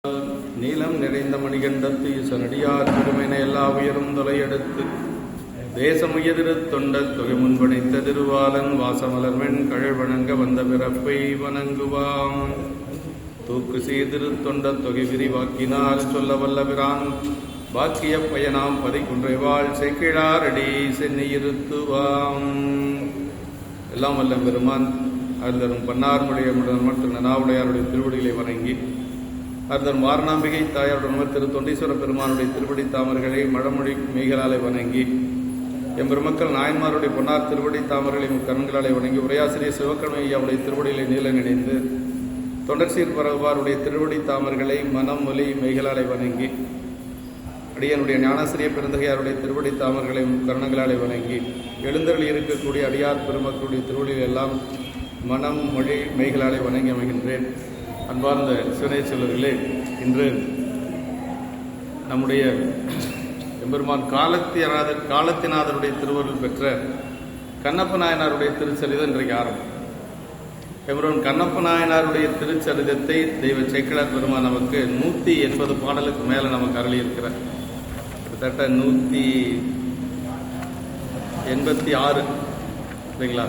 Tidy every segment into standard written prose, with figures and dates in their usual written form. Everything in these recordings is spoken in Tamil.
நீலம் நிறைந்த மணிகண்டத்து ஈசனடியார் பெருமைன எல்லா உயரும் தொலையெடுத்து தேசமுயதிரு தொண்ட தொகை முன்படைத்த திருவாலன் வாசமலர்மென் கழல் வணங்க வந்த பிறப்பை வணங்குவாம். தூக்கு சீதிரு தொண்ட தொகை விரிவாக்கினால் சொல்ல வல்ல பிரான் பாக்கிய பயனாம் பதிக்குன்றைவாள் செக்கிழாரடி சென்னியிருத்துவாம். எல்லாம் வல்ல பெருமான் அருந்தரும் பன்னார்முடைய திரு நனாவுடையாருடைய திருவடிகளை வணங்கி அருந்தரும் வாரணாம்பிகை தாயாருடன் திரு தொண்டீஸ்வர பெருமானுடைய திருவடி தாமர்களை மழமொழி மெய்களாலை வணங்கி எம்பெருமக்கள் நாயன்மாருடைய பொன்னார் திருவடி தாமர்களை கண்களாலை வணங்கி உரையாசிரியர் சிவக்கண்மை ஐயாவுடைய திருவடிகளை நீல நினைந்து தொண்டர்சீர் பரவாருடைய திருவடி தாமர்களை மனம் மொழி மெய்களாலை வணங்கி அடியனுடைய ஞானாசிரிய பெருந்தகையாருடைய திருவடி தாமர்களை கருணங்களாலை வணங்கி எழுந்தருள் இருக்கக்கூடிய அடியார் பெருமக்களுடைய திருவடிகள் எல்லாம் மனம் மொழி மெய்களாலை வணங்கி அமைகின்றேன். அன்பார்ந்த சிவனை செல்வர்களே, இன்று நம்முடைய எம்பெருமான் காலத்தினாதருடைய திருவருள் பெற்ற கண்ணப்ப நாயனாருடைய திருச்சரிதம் இன்றைக்கு ஆரம்பம். எம்பெருமான் கண்ணப்ப நாயனாருடைய திருச்சரிதத்தை தெய்வ சேக்கிழார் பெருமான் நமக்கு 180 பாடலுக்கு மேலே நமக்கு அருளி இருக்கிறார். கிட்டத்தட்ட 186 இல்லைங்களா,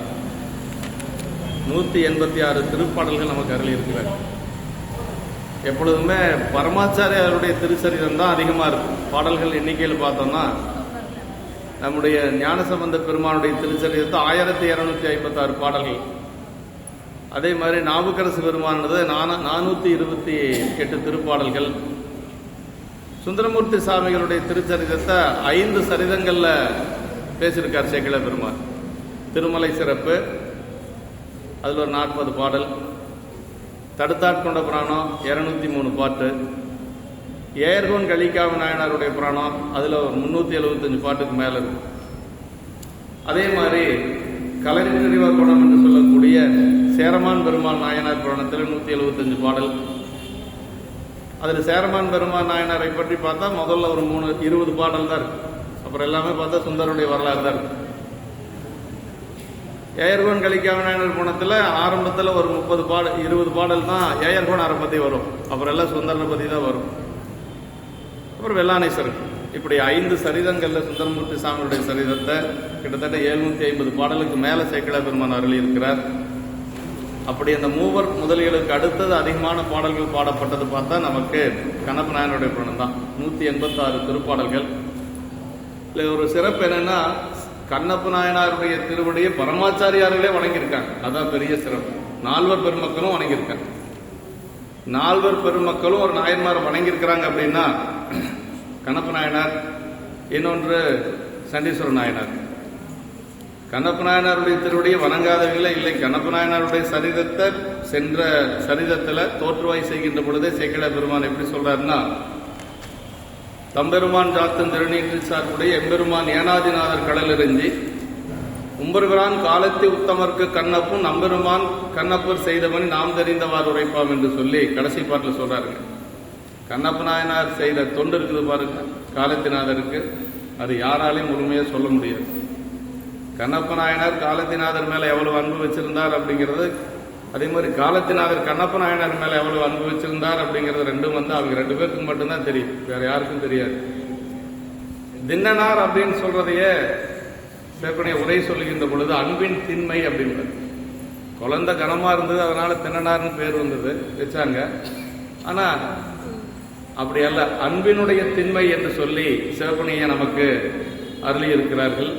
186 திருப்பாடல்கள் நமக்கு அருளி இருக்கிறார். எப்பொழுதுமே பரமாச்சாரியாருடைய திருச்சரிதம் தான் அதிகமாக இருக்கும். பாடல்கள் எண்ணிக்கையில் பார்த்தோம்னா நம்முடைய ஞானசம்பந்த பெருமானுடைய திருச்சரிதத்தை 1256 பாடல்கள். அதே மாதிரி நாவுக்கரசு பெருமானது 428 திருப்பாடல்கள். சுந்தரமூர்த்தி சாமிகளுடைய திருச்சரிதத்தை 5 சரிதங்களில் பேசியிருக்கார் சேக்கிழ பெருமான். திருமலை சிறப்பு அதில் ஒரு 40 பாடல், தடுத்தாட்கொண்ட புராணம் 203 பாட்டு, ஏர்கோன் கலிக்காம நாயனாருடைய புராணம் அதில் ஒரு 375 பாட்டுக்கு மேலே இருக்கும். அதே மாதிரி கலரிவ குணம் என்று சொல்லக்கூடிய சேரமான் பெருமான் நாயனார் புராணத்தில் 175 பாடல். அதில் சேரமான் பெருமான் நாயனாரை பற்றி பார்த்தா முதல்ல ஒரு 20 பாடல் தான் இருக்கு. அப்புறம் எல்லாமே பார்த்தா சுந்தருடைய வரலாறு தான் இருக்கு. ஏயர்கோன் கலிக்காம நாயனார் குணத்தில் ஆரம்பத்தில் ஒரு 20 பாடல் தான் ஏயர்கோன் அரை பற்றி வரும். அப்புறம் எல்லாம் சுந்தரனை பற்றி தான் வரும். அப்புறம் வெள்ளானேஸ்வரர். இப்படி 5 சரிதங்களில் சுந்தரமூர்த்தி சாமியுடைய சரிதத்தை கிட்டத்தட்ட 750 பாடலுக்கு மேலே சேக்கிழ பெருமான் அருளி இருக்கிறார். அப்படி அந்த மூவர் முதலிகளுக்கு அடுத்தது அதிகமான பாடல்கள் பாடப்பட்டது பார்த்தா நமக்கு கண்ணப்ப நாயனுடைய புராணம் தான். 186 திருப்பாடல்கள். இல்லை, ஒரு சிறப்பு என்னன்னா, கண்ணப்ப நாயனாருடைய திருவடியை பரமாச்சாரியார்களே வணங்கியிருக்காங்க. அதான் பெரிய சிறப்பு. 4 பெருமக்களும் வணங்கியிருக்காங்க. 4 பெருமக்களும் ஒரு நாயன்மாரை வணங்கியிருக்கிறாங்க. அப்படின்னா கண்ணப்ப நாயனார், இன்னொன்று சண்டீஸ்வர நாயனார். கண்ணப்ப நாயனாருடைய திருவடியை வணங்காதவர்களே இல்லை. கண்ணப்ப நாயனாருடைய சரிதத்தை சென்ற சரிதத்தில் தோற்றுவாய் செய்கின்ற பொழுதே சேக்கிழ பெருமான் எப்படி சொல்றாருன்னா, தம்பெருமான் ஜாத்தன் திருநீற்றில் சார்புடைய எம்பெருமான் ஏனாதிநாதர் கடலிறஞ்சி உம்பர்பிரான் காலத்தை உத்தமர்க்கு கண்ணப்பும் நம்பெருமான் கண்ணப்பர் செய்தவன் நாம் தெரிந்தவாறு உரைப்பாம் என்று சொல்லி கடைசி பாட்டில் சொல்றாருங்க. கண்ணப்ப நாயனார் செய்த தொண்டு இருக்குது பாருங்க காலத்தினாதருக்கு, அது யாராலையும் முழுமையாக சொல்ல முடியாது. கண்ணப்ப நாயனார் காலத்தினாதர் மேலே எவ்வளவு அன்பு வச்சிருந்தார் அப்படிங்கிறது, அதே மாதிரி காலத்தினாதர் கண்ணப்ப நாயனார் மேலே எவ்வளவு அன்பு வச்சிருந்தார் அப்படிங்கிறது ரெண்டும் அவங்க 2 பேருக்கு மட்டும்தான் தெரியும், வேற யாருக்கும் தெரியாது. தின்னனார் அப்படின்னு சொல்றதையே சேப்பனைய உரை சொல்லுகின்ற பொழுது அன்பின் திண்மை அப்படின்றது. குழந்தை கனமா இருந்தது, அதனால தின்னனார்னு பேர் வந்தது வச்சாங்க. ஆனா அப்படி அல்ல, அன்பினுடைய திண்மை என்று சொல்லி சிவப்பணியை நமக்கு அருளி இருக்கிறார்கள்.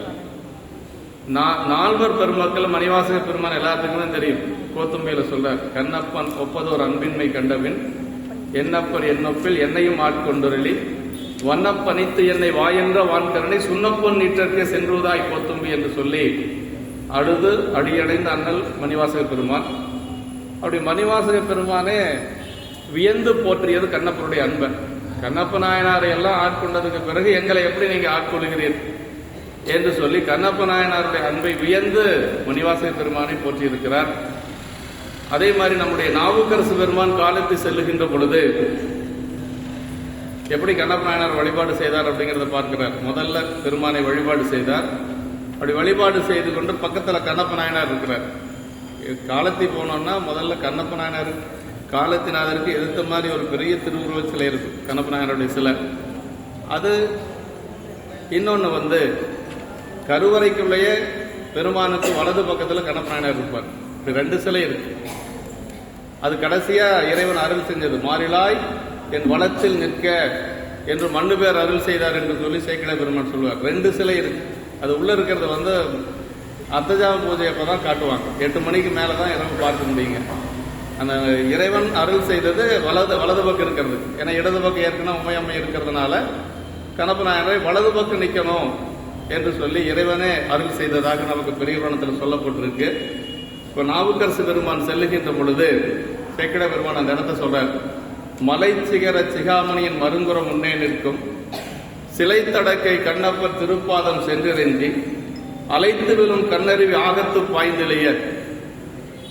4 பெருமக்கள் மணிவாசக பெருமான் எல்லாத்துக்குமே தெரியும். கோத்தும்பையில சொல்றார், கண்ணப்பன் ஒப்பதோர் அன்பின்மை கண்டபின் என்னப்பர் என்னொப்பில் என்னையும் ஆட்கொண்டொருளி வண்ணப்பனித்து என்னை வாயென்ற வான்கரனை சுண்ணப்பொன் நீற்றற்கே சென்றுவதாய் கோத்தும்பி என்று சொல்லி அழுது அடியடைந்த அண்ணல் மணிவாசக பெருமான். அப்படி மணிவாசக பெருமானே வியந்து போற்றியது கண்ணப்பருடைய அன்பை. கண்ணப்ப நாயனாரை எல்லாம் ஆட்கொண்டதுக்கு பிறகு எங்களை எப்படி நீங்க ஆட்கொள்கிறீர்கள் என்று சொல்லி கண்ணப்ப நாயனாருடைய அன்பை வியந்து மணிவாசக பெருமானை போற்றியிருக்கிறார். அதே மாதிரி நம்முடைய நாவுக்கரசு பெருமான் காலத்தை செல்லுகின்ற பொழுது எப்படி கண்ணப்ப நாயனார் வழிபாடு செய்தார் அப்படிங்கிறத பார்க்கிறார். முதல்ல பெருமானை வழிபாடு செய்தார். அப்படி வழிபாடு செய்து கொண்டு பக்கத்தில் கண்ணப்ப நாயனார் இருக்கிறார். காலத்தை போனோம்னா முதல்ல கண்ணப்ப நாயனார் காலத்தினாதருக்கு எதிர்த்த மாதிரி ஒரு பெரிய திருவுருவ சிலை இருக்கு, கண்ணப்ப நாயனாருடைய சிலை. அது இன்னொன்று கருவறைக்குள்ளேயே பெருமானுக்கு வலது பக்கத்தில் கண்ணப்ப நாயனார் இருப்பார். இப்படி 2 சிலை இருக்கு. அது கடைசியா இறைவன் அருள் செஞ்சது. மாறிலாய் என் வளத்தில் நிற்க என்று மண்ணு பேர் அருள் செய்தார் என்று சொல்லி சேக்கிழார் பெருமான் சொல்லுவார். 2 சிலை இருக்கு. அது உள்ள இருக்கிறது அர்த்தஜாம பூஜை அப்பதான் காட்டுவாங்க. 8 மணிக்கு மேலதான் இரவு பார்க்க முடியுங்க. அந்த இறைவன் அருள் செய்தது வலது பக்கம் இருக்கிறது. ஏன்னா இடது பக்கம் ஏற்கனவே உமையம்மை இருக்கிறதுனால கண்ணப்ப நாயனரை வலது பக்கம் நிற்கணும் என்று சொல்லி இறைவனே அருள் செய்ததாக நமக்கு பெரிய புராணத்தில் சொல்லப்பட்டிருக்கு. இப்போ நாவுக்கரசு பெருமான் செல்லுகின்ற பொழுது சேக்கிழார் பெருமான் அந்த இடத்த சொல்றார். மலை சிகர சிகாமணியின் மருங்குறம் முன்னே நிற்கும் சிலை தடக்கை கண்ணப்பர் திருப்பாதம் சென்றிறங்கி அலைத்து விழும் கண்ணறிவி ஆகத்து பாய்ந்திலைய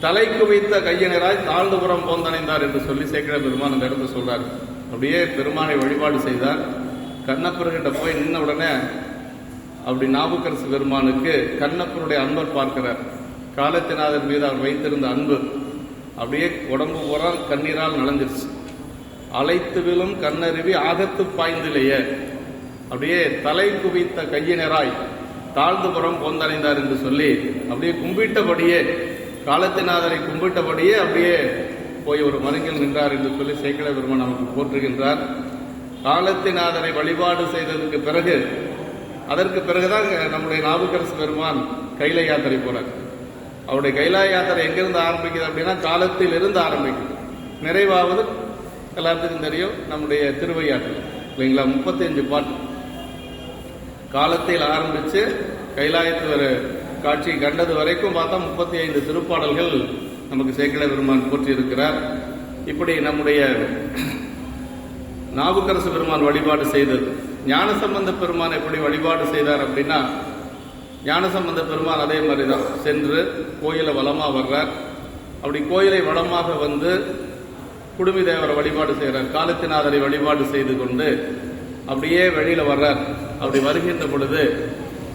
தலை குவித்த கையனராய் தாழ்ந்துபுறம் போந்தணைந்தார் என்று சொல்லி சேக்கிழார் பெருமான் அந்த இடத்த சொல்றார். அப்படியே பெருமானை வழிபாடு செய்தார். கண்ணப்பர்கிட்ட போய் நின்ன உடனே அப்படி நாவுக்கரசு பெருமானுக்கு கண்ணப்பருடைய அன்பர் பார்க்கிறார். காலத்தினாதர் மீது அவர் வைத்திருந்த அன்பு அப்படியே உடம்பு பூரா கண்ணீரால் நனைஞ்சிருச்சு. அலைத்து விழும் கண்ணருவி ஆகத்து பாய்ந்திலேயே அப்படியே தலை குவித்த கையினராய் தாழ்ந்துபுறம் போந்தடைந்தார் என்று சொல்லி அப்படியே கும்பிட்டபடியே காலத்தினாதரை கும்பிட்டபடியே அப்படியே போய் ஒரு மருங்கில் நின்றார் என்று சொல்லி சேக்கிழார் பெருமான் நமக்கு போற்றுகின்றார். காலத்தினாதரை வழிபாடு செய்ததற்கு பிறகு அதற்கு பிறகுதான் நம்முடைய நாவுக்கரசு பெருமான் கைலை யாத்திரை போறார். அவருடைய கைலாய யாத்திரை எங்கிருந்து ஆரம்பிக்குது அப்படின்னா காலத்தில் இருந்து ஆரம்பிக்குது. நிறைவாவது எல்லாத்துக்கும் தெரியும் நம்முடைய திருவையாற்று இல்லைங்களா. 35 பாட்டு காலத்தில் ஆரம்பிச்சு கைலாயத்து காட்சி கண்டது வரைக்கும் பார்த்தா 35 திருப்பாடல்கள் நமக்கு சேக்கிழார் பெருமான் போற்றி இருக்கிறார். இப்படி நம்முடைய நாவுக்கரசு பெருமான் வழிபாடு செய்தது. ஞானசம்பந்த பெருமான் எப்படி வழிபாடு செய்தார் அப்படின்னா, ஞானசம்பந்த பெருமான் அதே மாதிரி தான் சென்று கோயிலை வலமா வர்றார். அப்படி கோயிலை வளமாக குடுமி தேவரை வழிபாடு செய்கிறார். காலத்தினாதரை வழிபாடு செய்து கொண்டு அப்படியே வெளியில வர்றார். அப்படி வருகின்ற பொழுது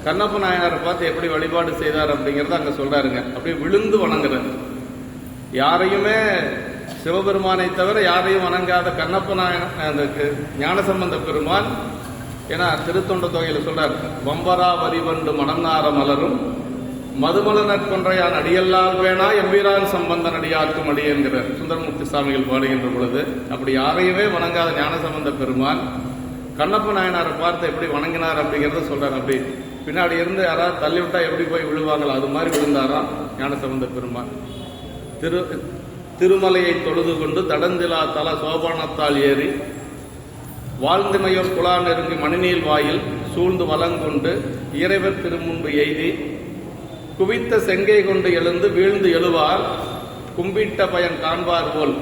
கண்ணப்ப நாயனாரை பார்த்து எப்படி வழிபாடு செய்தார் அப்படிங்கறத அங்க சொல்றாருங்க. அப்படியே விழுந்து வணங்குறார். யாரையுமே சிவபெருமானை தவிர யாரையும் வணங்காத கண்ணப்ப நாயனார் ஞானசம்பந்த பெருமான், ஏன்னா திருத்தொண்ட தொகையில சொல்றார், வம்பரா வரிவண்டு மணநார மலரும் மதுமல நற்கொன்றையான் அடியல்லால் வேணா எம்பீரான் சம்பந்தன் அடியாக்கும் அடி என்கிறார் சுந்தரமூர்த்தி சுவாமிகள் பாடுகின்ற பொழுது. அப்படி யாரையுமே வணங்காத ஞானசம்பந்த பெருமான் கண்ணப்ப நாயனாரை பார்த்து எப்படி வணங்கினார் அப்படிங்கிறத சொல்றார். அப்படி பின்னாடி இருந்து யாராவது தள்ளி விட்டா எப்படி போய் விழுவாங்களோ அது மாதிரி விழுந்தாராம் ஞானசம்பந்த பெருமான். திருமலையை தொழுது கொண்டு தடந்திலா தல சோபானத்தால் ஏறி வாழ்ந்துமையோர் குழா நெருங்கி மணிநீல் வாயில் சூழ்ந்து வலங்கொண்டு இறைவர் திருமுன்பு எய்தி குவித்த செங்கை கொண்டு எழுந்து வீழ்ந்து எழுவார் கும்பிட்ட பயன் காண்பார் போல்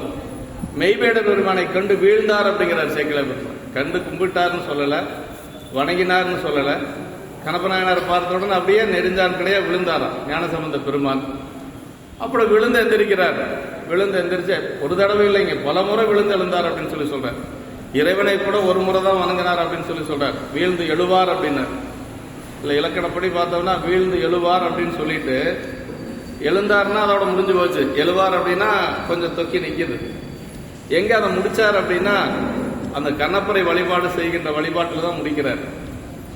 மெய்வேட பெருமானை கண்டு வீழ்ந்தார் அப்படிங்கிறார் சேக்கிழார் பெருமான். கண்டு கும்பிட்டார்னு சொல்லல, வணங்கினார்னு சொல்லல. கண்ணப்ப நாயனார் பார்த்த உடனே அப்படியே நெடுஞ்சான் கிடையா விழுந்தாராம் ஞானசம்பந்த பெருமான். அப்படி விழுந்து எந்திரிக்கிறார். விழுந்து எந்திரிச்சு ஒரு தடவை இல்லைங்க, பல முறை விழுந்து எழுந்தார் அப்படின்னு சொல்லி சொல்றார். இறைவனை கூட ஒரு முறை தான் வணங்கினார் அப்படின்னு சொல்லி சொல்றார். வீழ்ந்து எழுவார் அப்படின்னார். இல்ல இலக்கணப்படி பார்த்தோம்னா வீழ்ந்து எழுவார் அப்படின்னு சொல்லிட்டு எழுந்தார்னா அதோட முடிஞ்சு போச்சு. எழுவார் அப்படின்னா கொஞ்சம் தொக்கி நிற்கிது. எங்க அதை முடிச்சார் அப்படின்னா அந்த கண்ணப்பரை வழிபாடு செய்கின்ற வழிபாட்டில் தான் முடிக்கிறார்.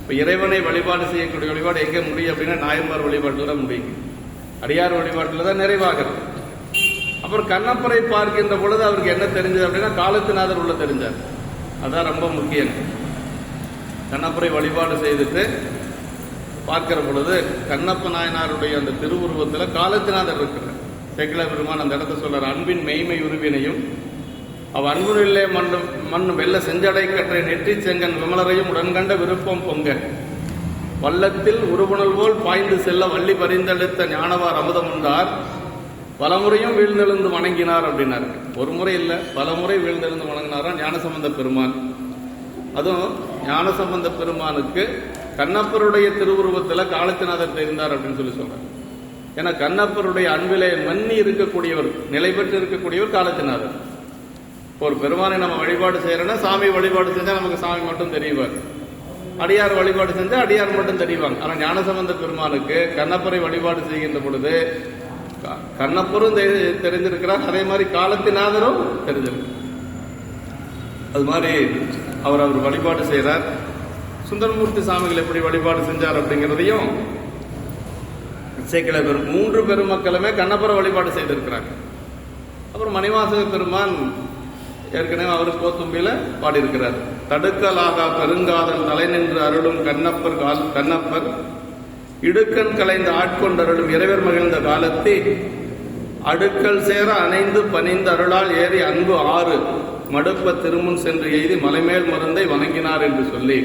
இப்ப இறைவனை வழிபாடு செய்யக்கூடிய வழிபாடு எங்க முடியும் அப்படின்னா நாயன்மார் வழிபாட்டில் தான் முடியும். அடியார் வழிபாட்டில் தான் நிறைவாகிறது. அப்புறம் கண்ணப்பரை பார்க்கின்ற பொழுது அவருக்கு என்ன தெரிஞ்சது அப்படின்னா காலத்தினாதர் உள்ள தெரிஞ்சார். அதான் ரொம்ப முக்கியம். கண்ணப்பரை வழிபாடு செய்துட்டு பார்க்கிற பொழுது கண்ணப்ப நாயனாருடைய அந்த திருவுருவத்தில் காலத்தினாதர் இருக்கிறார். சேக்கிழார் பெருமான் அந்த இடத்த சொல்றார், அன்பின் மெய்மை உருவினையும் அவ் அன்புரில்லே மண்ணு வெள்ள செஞ்சடை கற்றை நெற்றி செங்கன் விமலரையும் உடன்கண்ட விருப்பம் பொங்க வல்லத்தில் உருவுணல் போல் பாய்ந்து செல்ல வள்ளி பரிந்தெடுத்த ஞானவார் அமுதம் உண்டார் பலமுறையும் வீழ்ந்தெழுந்து வணங்கினார் அப்படின்னாரு. ஒரு முறை இல்லை, பல முறை வீழ்ந்தெழுந்து வணங்கினாரா ஞானசம்பந்த பெருமான். அதுவும் ஞானசம்பந்த பெருமானுக்கு கண்ணப்பருடைய திருவுருவத்தில் காலத்தினாதர் தெரிந்தார் அப்படின்னு சொல்லி சொல்றார். ஏன்னா கண்ணப்பருடைய அன்பிலே மன்னி இருக்கக்கூடியவர், நிலை பெற்று இருக்கக்கூடியவர் காலத்தினாதர். ஒரு பெருமானை நம்ம வழிபாடு செய்யறோம்னா சாமி வழிபாடு செஞ்சா நமக்கு சாமி மட்டும் தெரிவார். அடியார் வழிபாடு செஞ்சா அடியார் மட்டும் தெரிவாங்க. ஆனா ஞானசம்பந்த பெருமானுக்கு கண்ணப்பரை வழிபாடு செய்கின்ற பொழுது கண்ணப்பரும் தெரிஞ்சிருக்கிறார், அதே மாதிரி காலத்தினாதரும் தெரிஞ்சிருக்கிறார். அது மாதிரி அவர் வழிபாடு செய்கிறார். சுந்தரமூர்த்தி சாமிகள் எப்படி வழிபாடு செஞ்சார் அப்படிங்கிறதையும் சேக்கிழார் 3 பெருமக்களுமே கண்ணப்பரை வழிபாடு செய்திருக்கிறாங்க. அப்புறம் மணிவாசக பெருமான் ஏற்கனவே அவர் கோத்தும்பியில பாடியிருக்கிறார். தடுக்கலாகா பெருங்காதல் தலை நின்று அருளும் கண்ணப்பர் இடுக்கன் கலைந்து ஆட்கொண்டருளும் இறைவர் மகிழ்ந்த காலத்தை அடுக்கல் சேர அணைந்து பணிந்து அருளால் ஏறி அன்பு 6 மடுப்ப திருமுன் சென்று எய்தி மலைமேல் மருந்தை வணங்கினார் என்று சொல்லி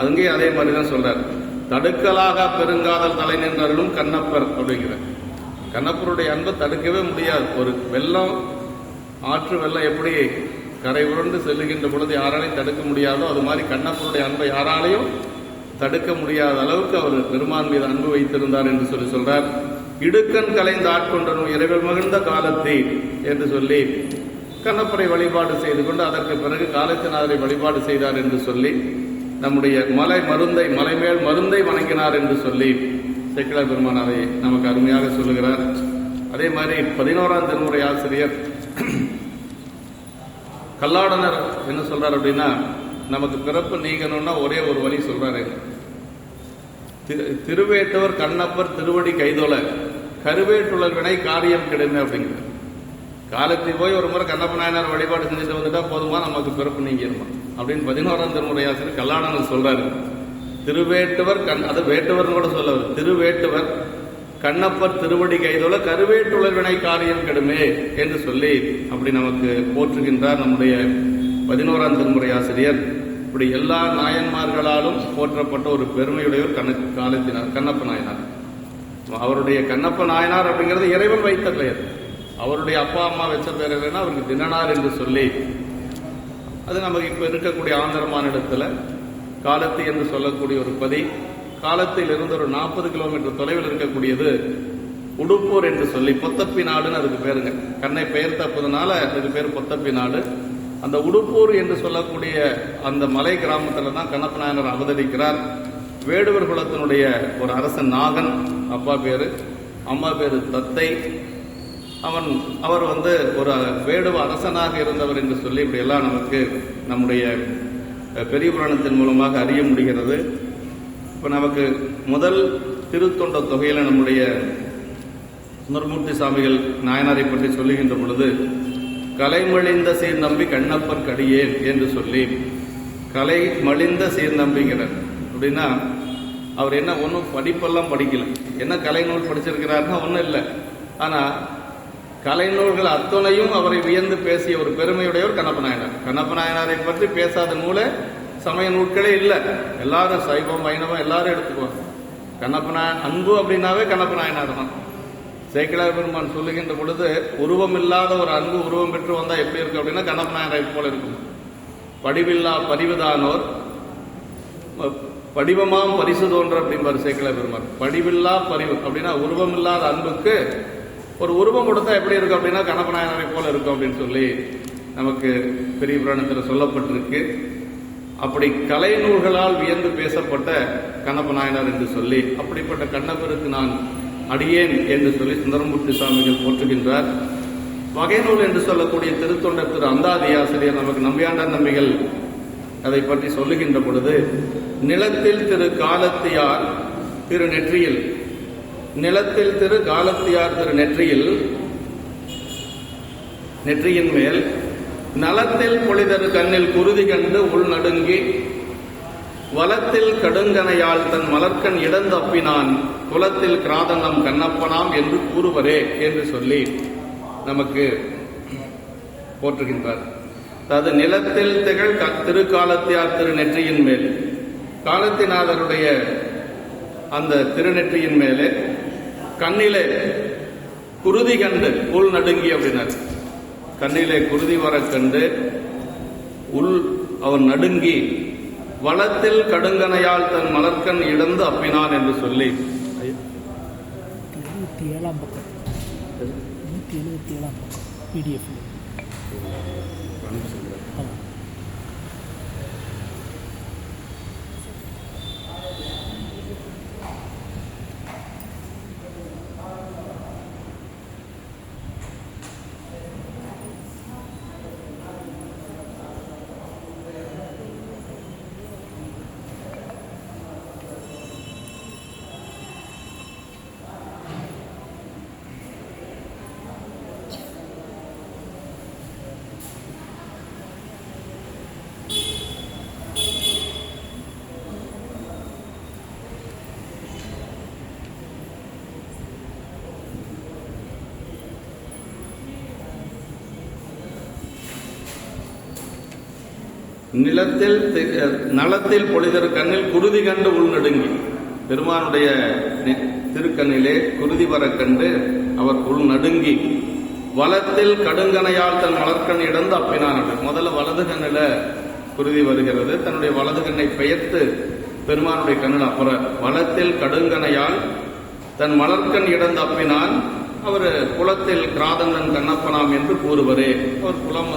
அங்கே அதே மாதிரிதான் சொல்றார். தடுக்கலாக பெருங்காதல் தலை நின்றருளும் கண்ணப்பர் அப்படிங்கிற கண்ணப்பருடைய அன்பை தடுக்கவே முடியாது. ஒரு வெள்ளம், ஆற்று வெள்ளம் எப்படி கரை உருண்டு செல்லுகின்ற பொழுது யாராலையும் தடுக்க முடியாதோ அது மாதிரி கண்ணப்பருடைய அன்பை யாராலையும் தடுக்க முடியாத அளவுக்கு அவர் பெருமான் மீது அன்பு வைத்திருந்தார் என்று சொல்றார். இடுக்கன் கலைந்து ஆட்கொண்டனும் இறைவல் மகிழ்ந்த காலத்தை என்று சொல்லி கண்ணப்பரை வழிபாடு செய்து கொண்டு அதற்கு பிறகு காலத்தினாரை வழிபாடு செய்தார் என்று சொல்லி நம்முடைய மலைமேல் மருந்தை வணங்கினார் என்று சொல்லி சேக்கிழார் பெருமான் அதை நமக்கு அருமையாக சொல்லுகிறார். அதே மாதிரி 11ஆம் திருமுறை ஆசிரியர் கல்லாடனர் என்ன சொல்றார் அப்படின்னா, நமக்கு பிறப்பு நீங்கணும்னா ஒரே ஒரு வழி சொல்றாரு. திருவேட்டவர் கண்ணப்பர் திருவடி கைதொல கருவேட்டுளர் வினை காரியம் கெடுமே அப்படிங்கிற காலத்தை போய் ஒரு முறை கண்ணப்ப நாயனார் வழிபாடு செஞ்சுட்டு வந்துட்டா போதுமா நமக்கு பிறப்பு நீங்கிருமா அப்படின்னு 11ஆம் திருமுறை ஆசிரியர் கல்லாடனர் சொல்றாரு. திருவேட்டுவர் அது வேட்டுவர் கூட சொல்ல, திருவேட்டுவர் கண்ணப்பர் திருவடி கைதொல கருவேட்டுளர் வினை காரியம் கெடுமே என்று சொல்லி அப்படி நமக்கு போற்றுகின்றார் நம்முடைய 11ஆம் திருமுறை ஆசிரியர். இப்படி எல்லா நாயன்மார்களாலும் போற்றப்பட்ட ஒரு பெருமையுடையவர் கண்ணப்ப நாயனார். அவருடைய கண்ணப்ப நாயனார் அப்படிங்கிறது இறைவன் வைத்த பெயர். அவருடைய அப்பா அம்மா வச்ச பெயர் இல்லைன்னா அவருக்கு தினனார் என்று சொல்லி, அது நமக்கு இப்ப இருக்கக்கூடிய ஆந்திர மாநிலத்தில் காலத்தி என்று சொல்லக்கூடிய ஒரு பதி, காலத்தில் இருந்து ஒரு 40 கிலோமீட்டர் தொலைவில் இருக்கக்கூடியது உடுப்பூர் என்று சொல்லி பொத்தப்பி நாடுன்னு அதுக்கு பேருங்க. கண்ணை பெயர் தப்பதுனால அதுக்கு பேர் பொத்தப்பி நாடு. அந்த உடுப்பூர் என்று சொல்லக்கூடிய அந்த மலை கிராமத்தில் தான் கண்ணப்ப நாயனார் அவதரிக்கிறார். வேடுவர் குலத்தினுடைய ஒரு அரசன் நாகன், அப்பா பேரு, அம்மா பேரு தத்தை. அவர் ஒரு வேடுவ அரசனாக இருந்தவர் என்று சொல்லி இப்படி எல்லாம் நமக்கு நம்முடைய பெரிய புராணத்தின் மூலமாக அறிய முடிகிறது. இப்போ நமக்கு முதல் திருத்தொண்ட தொகையில நம்முடைய சுந்தரமூர்த்தி சாமிகள் நாயனாரை பற்றி சொல்லுகின்ற பொழுது, கலைமழிந்த சீர்நம்பி கண்ணப்பர் கடியேன் என்று சொல்லி, கலை மலிந்த சீர்நம்பிங்கிறார். அப்படின்னா அவர் என்ன ஒன்றும் படிப்பெல்லாம் படிக்கல, என்ன கலைநூல் படிச்சிருக்கிறாருன்னா ஒன்றும் இல்லை. ஆனால் கலைநூல்கள் அத்தனையும் அவரை வியந்து பேசிய ஒரு பெருமையுடையவர் கண்ணப்ப நாயனார். கண்ணப்ப நாயனாரை பற்றி பேசாத நூலே சமய நூல்களே இல்லை. எல்லாரும் சைவம் வைணவம் எல்லாரும் எடுத்துக்குவாங்க. அன்பு அப்படின்னாவே கண்ணப்ப நாயனார் தான். சேக்கிழார் பெருமான் சொல்லுகின்ற பொழுது, உருவம் இல்லாத ஒரு அன்பு உருவம் பெற்று வந்தா எப்படி இருக்கு அப்படின்னா கண்ணப்ப நாயனாரை போல இருக்கும். படிவில்லா பரிவுதானோர் படிவமாம் பரிசு தோன்ற அப்படின்பார் சேக்கிழார் பெருமான். படிவில்லா பரிவு அப்படின்னா உருவம் இல்லாத அன்புக்கு ஒரு உருவம் கொடுத்தா எப்படி இருக்கும் அப்படின்னா கண்ணப்ப நாயனாரை போல இருக்கும் அப்படின்னு சொல்லி நமக்கு பெரிய புராணத்தில் சொல்லப்பட்டிருக்கு. அப்படி கலை நூல்களால் வியந்து பேசப்பட்ட கண்ணப்ப நாயனார் என்று சொல்லி, அப்படிப்பட்ட கண்ணப்பருக்கு நான் அடியேன் என்று சொல்லி சுந்தரமூர்த்தி சுவாமிகள் போற்றுகின்றார். வகை நூல் என்று சொல்லக்கூடிய திருத்தொண்டர் திரு அந்தாதி ஆசிரியர் நமக்கு நம்பியாண்டார் நம்பிகள் அதை பற்றி சொல்லுகின்ற பொழுது, நிலத்தில் திரு காலத்தியார் திரு நெற்றியில், நிலத்தில் திரு காலத்தியார் திரு நெற்றியின் மேல் நலத்தில் பொழிதரு கண்ணில் குருதி கண்டு உள் நடுங்கி வலத்தில் கடுங்கனையால் தன் மலர்கண் இடந்தப்பினான் குலத்தில் கிராதனம் கண்ணப்பனாம் என்று கூறுவரே என்று சொல்லி நமக்கு போற்றுகின்றார். அதாவது நிலத்தில் திகழ் திருக்காலத்தியார் திருநெற்றியின் மேல், காலத்தினாதருடைய அந்த திருநெற்றியின் மேலே கண்ணிலே குருதி கண்டு உள் நடுங்கி அப்படின்னார். கண்ணிலே குருதி வர கண்டு உள் அவர் நடுங்கி வளத்தில் கடுங்கனையால் தன் மலர்கண் இடந்து அப்பினான் என்று சொல்லி 177ஆம் பக்கம் 177ஆம் பக்கம் PDF. நிலத்தில் நலத்தில் பொழிதரு கண்ணில் குருதி கண்டு உள்நடுங்கி, பெருமானுடைய திருக்கண்ணிலே குருதி வர கண்டு அவர் உள்நடுங்கி, வலத்தில் கடுங்கனையால் தன் மலர்கண் இடந்து அப்பினான். முதல்ல வலது கண்ணில குருதி வருகிறது, தன்னுடைய வலது கண்ணை பெயர்த்து பெருமானுடைய கண்ணில் அப்புறம் வலத்தில் கடுங்கனையால் தன் மலர்கண் இடந்து அப்பினான். அவர் குலத்தில் கிராதங்கன் கண்ணப்பனாம் என்று கூறுவரே. அவர் குலம்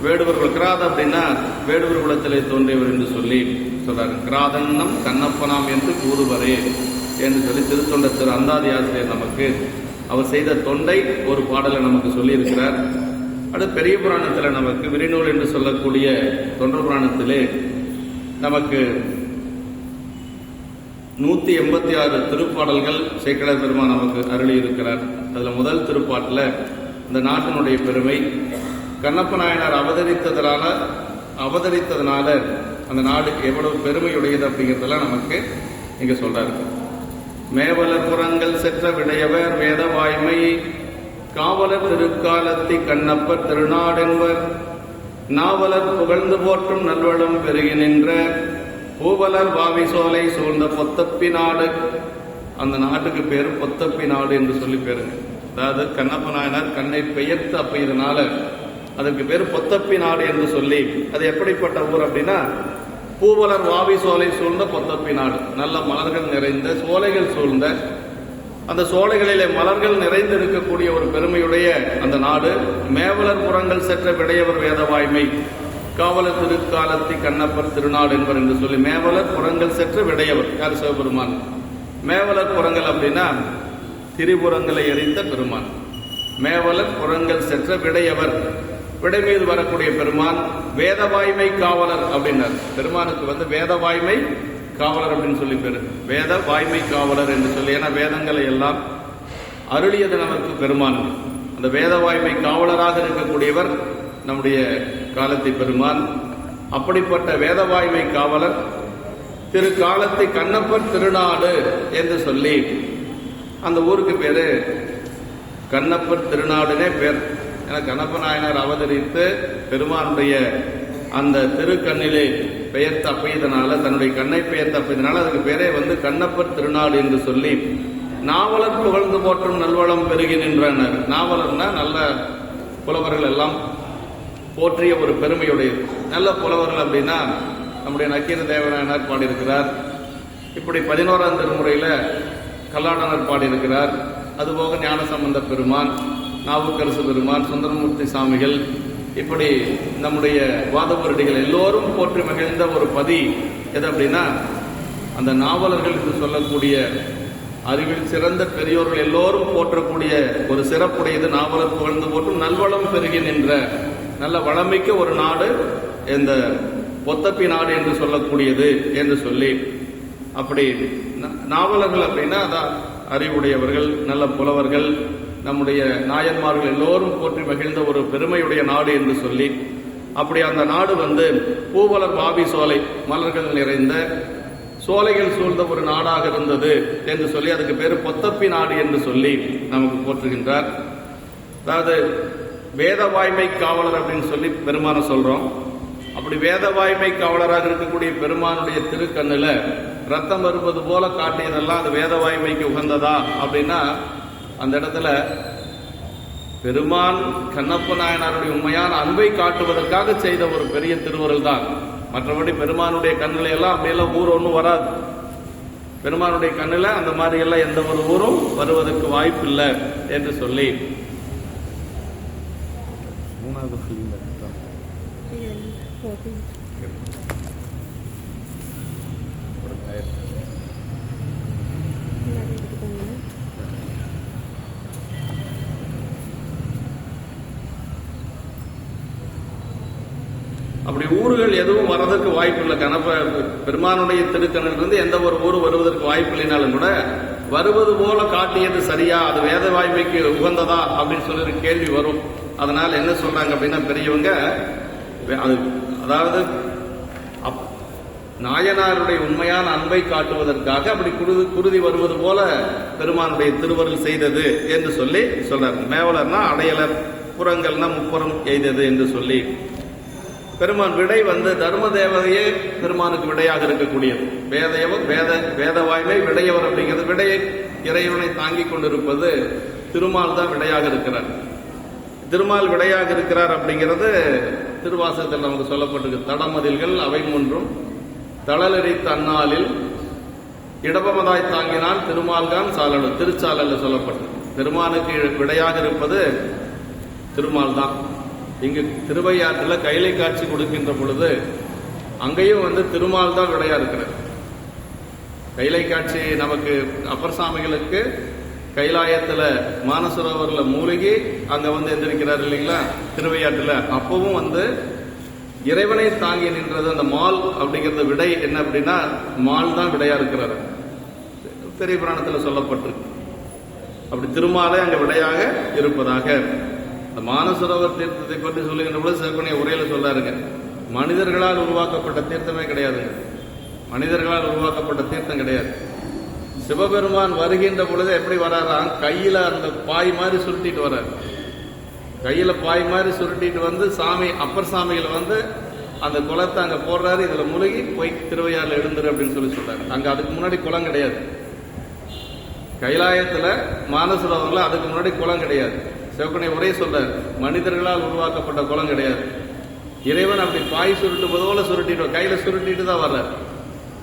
வேடுவர் கிராதம் அப்படின்னா வேடுவர் குலத்திலே தோன்றியவர் என்று சொல்லி சொல்றாரு. கிராதன்னம் கண்ணப்பனாம் என்று கூறுவரே என்று சொல்லி திருத்தொண்ட திரு அந்தாதி ஆசிரியர் நமக்கு அவர் செய்த தொண்டை ஒரு பாடலை நமக்கு சொல்லி இருக்கிறார். அடுத்து பெரிய புராணத்தில் நமக்கு விரிநூல் என்று சொல்லக்கூடிய தொண்டர் புராணத்திலே நமக்கு 186 திருப்பாடல்கள் சேக்கிழார் பெருமான் நமக்கு அருளி இருக்கிறார். அதுல முதல் திருப்பாட்டில் இந்த நாட்டினுடைய பெருமை, கண்ணப்ப நாயனார் அவதரித்ததுனால அந்த நாடு எவ்வளவு பெருமையுடையது அப்படிங்கிறதெல்லாம் நமக்கு இங்க சொல்றாரு. மேவலர் புறங்கள் செற்ற விடையவர் வேத வாய்மை காவலர் திருக்காலத்தி கண்ணப்பர் திருநாடென்பர் நாவலர் புகழ்ந்து போற்றும் நல்வளம் பெருகி நின்ற பூவலர் வாவி சோலை சூழ்ந்த பொத்தப்பி நாடு. அந்த நாட்டுக்கு பேரு பொத்தப்பி நாடு என்று சொல்லி பேருங்க. அதாவது கண்ணப்ப நாயனார் கண்ணை பெயர்த்து அப்பையதுனால அதற்கு பேரு பொத்தப்பி நாடு என்று சொல்லி. அது எப்படிப்பட்ட ஊர் அப்படின்னா, பூவலர் வாவி சோலை சூழ்ந்த பொத்தப்பி நாடு. நல்ல மலர்கள் நிறைந்த சோலைகள் சூழ்ந்த அந்த சோலைகளிலே மலர்கள் நிறைந்து இருக்கக்கூடிய ஒரு பெருமையுடைய அந்த நாடு. மேவலர் புறங்கள் செற்ற விடையவர் வேதவாய்மை காவலர் திருக்காலத்தி கண்ணப்பர் திருநாடு என்பர் என்று சொல்லி, மேவலர் புறங்கள் செற்ற விடையவர் யார்? சிவபெருமான். மேவலர் புறங்கள் அப்படின்னா திரிபுரங்களை எரித்த பெருமான். மேவலர் புறங்கள் செற்ற விடையவர், விடை மீது வரக்கூடிய பெருமான். வேதவாய்மை காவலர் அப்படின்னார். பெருமானுக்கு வேதவாய்மை காவலர் அப்படின்னு சொல்லி பேரு, வேத வாய்மை காவலர் என்று சொல்லி. ஏன்னா வேதங்களை எல்லாம் அருளியது நமக்கு பெருமான். அந்த வேத வாய்மை காவலராக இருக்கக்கூடியவர் நம்முடைய காலத்தி பெருமான். அப்படிப்பட்ட வேத வாய்மை காவலர் திரு காலத்தி கண்ணப்பர் திருநாடு என்று சொல்லி அந்த ஊருக்கு பேரு கண்ணப்பர் திருநாடுனே பேர். ஏன்னா கண்ணப்ப நாயனார் அவதரித்து பெருமானுடைய அந்த திருக்கண்ணிலே பெயர்த்து அப்பையதனால, தன்னுடைய கண்ணை பெயர்த்து அப்பையதனால அதுக்கு பேரே கண்ணப்பர் திருநாடு என்று சொல்லி, நாவலர் புகழ்ந்து போற்றும் நல்வளம் பெருகி நின்றனர். நாவலர்னா நல்ல புலவர்கள் எல்லாம் போற்றிய ஒரு பெருமையுடையது. நல்ல புலவர்கள் அப்படின்னா நம்முடைய நக்கீர தேவநாயனார் பாடியிருக்கிறார். இப்படி 11ஆம் திருமுறையில கல்லாடனர் பாடியிருக்கிறார். அதுபோக ஞானசம்பந்த பெருமான், நாவுக்கரசு பெருமான், சுந்தரமூர்த்தி சாமிகள், இப்படி நம்முடைய வாதபுரடிகள் எல்லோரும் போற்றி மகிழ்ந்த ஒரு பதி எது அப்படின்னா அந்த நாவலர்கள் என்று சொல்லக்கூடிய அறிவில் சிறந்த பெரியோர்கள் எல்லோரும் போற்றக்கூடிய ஒரு சிறப்புடையது. நாவலர் புகழ்ந்து போற்றும் நல்வளம் பெருகி நின்ற நல்ல வளமிக்க ஒரு நாடு இந்த பொத்தப்பி நாடு என்று சொல்லக்கூடியது என்று சொல்லி, அப்படி நாவலர்கள் அப்படின்னா அதான் அறிவுடையவர்கள், நல்ல புலவர்கள், நம்முடைய நாயன்மார்கள் எல்லோரும் போற்றி மகிழ்ந்த ஒரு பெருமையுடைய நாடு என்று சொல்லி, அப்படி அந்த நாடு பூவலர் பாவி சோலை மலர்கள் நிறைந்த சோலைகள் சூழ்ந்த ஒரு நாடாக இருந்தது என்று சொல்லி அதுக்கு பேரு பொத்தப்பி நாடு என்று சொல்லி நமக்கு போற்றுகின்றார். அதாவது வேத வாய்மை காவலர் அப்படின்னு சொல்லி பெருமான சொல்றோம். அப்படி வேத வாய்மை காவலராக இருக்கக்கூடிய பெருமானுடைய திருக்கண்ணுல ரத்தம் வருவது போல காட்டியதெல்லாம் அது வேத வாய்மைக்கு உகந்ததா அப்படின்னா, அந்த இடத்துல பெருமான் கண்ணப்ப நாயனாருடைய உண்மையான அன்பை காட்டுவதற்காக செய்த ஒரு பெரிய திருவருள் தான். மற்றபடி பெருமானுடைய கண்ணில எல்லாம் அப்படியெல்லாம் ஊர் ஒன்றும் வராது. பெருமானுடைய கண்ணில அந்த மாதிரி எல்லாம் எந்த ஒரு ஊரும் வருவதற்கு வாய்ப்பு இல்லை என்று சொல்லி அப்படி ஊர்கள் எதுவும் வர்றதற்கு வாய்ப்பு இல்லை. கணப்ப பெருமானுடைய திருக்கண்ணிலிருந்து எந்த ஒரு ஊர் வருவதற்கு வாய்ப்பு இல்லைனாலும் கூட வருவது போல காட்டியது சரியா, அது வேத வாய்மைக்கு உகந்ததா அப்படின்னு சொல்லி ஒரு கேள்வி வரும். அதனால என்ன சொல்றாங்க அப்படின்னா பெரியவங்க, அதாவது நாயனாருடைய உண்மையான அன்பை காட்டுவதற்காக அப்படி குருதி வருவது போல பெருமானுடைய திருவருள் செய்தது என்று சொல்லி சொல்றாரு. மேவலர்னா அடையலர், புறங்கள்னா முப்புறம் எய்தது என்று சொல்லி பெருமான் விடை தர்ம தேவதையே பெருமானுக்கு விடையாக இருக்கக்கூடியது. வேத வாய்மை விடையவர் அப்படிங்கிறது. விடையை இறைவனை தாங்கிக் கொண்டிருப்பது திருமால் தான் விடையாக இருக்கிறார். திருமால் விடையாக இருக்கிறார் அப்படிங்கிறது திருவாசகத்தில் நமக்கு சொல்லப்பட்டிருக்கு. தடமதில்கள் அவை மூன்றும் தளலெறித்த அந்நாளில் இடபமதாய் தாங்கினால் திருமால்தான் சாலலு திருச்சாலல்ல சொல்லப்பட்டது. பெருமானுக்கு விடையாக இருப்பது திருமால் தான். இங்கு திருவையாற்றில் கைலை காட்சி கொடுக்கின்ற பொழுது அங்கேயும் திருமால் தான் விடையா இருக்கிறார். கைலை காட்சி நமக்கு அப்பர் சாமிகளுக்கு கைலாயத்தில் மானசரோவரில் மூழ்கி அங்க எந்திருக்கிறார் இல்லைங்களா திருவையாற்றில். அப்பவும் இறைவனை தாங்கி நின்றது அந்த மால் அப்படிங்கிறது. விடை என்ன அப்படின்னா மால் தான் விடையா இருக்கிறார். பெரிய புராணத்தில் சொல்லப்பட்டிருக்கு. அப்படி திருமாலே அங்க விடையாக இருப்பதாக. இந்த மானசரோவர் தீர்த்தத்தை பற்றி சொல்லுகின்ற பொழுது சிவகுணிய உரையில சொல்லாருங்க, மனிதர்களால் உருவாக்கப்பட்ட தீர்த்தமே கிடையாதுங்க. மனிதர்களால் உருவாக்கப்பட்ட தீர்த்தம் கிடையாது. சிவபெருமான் வருகின்ற பொழுது எப்படி வராராம், கையில அந்த பாய் மாதிரி சுருட்டிட்டு வர்றார். கையில பாய் மாதிரி சுருட்டிட்டு சாமி அப்பர் சாமிகள் அந்த குளத்தை அங்க போடுறாரு. இதுல முழுகி போய் திருவையாறுல எழுந்துரு அப்படின்னு சொல்றாரு. அங்க அதுக்கு முன்னாடி குளம் கிடையாது. கைலாயத்துல மானசரோவர்ல அதுக்கு முன்னாடி குளம் கிடையாது. சிவகுணிய உரையை சொல்றாரு, மனிதர்களால் உருவாக்கப்பட்ட குளம் கிடையாது. இறைவன் அப்படி பாய் சுருட்டு போல சுருட்டிட்டு கையில சுருட்டிட்டு தான் வர்றார்.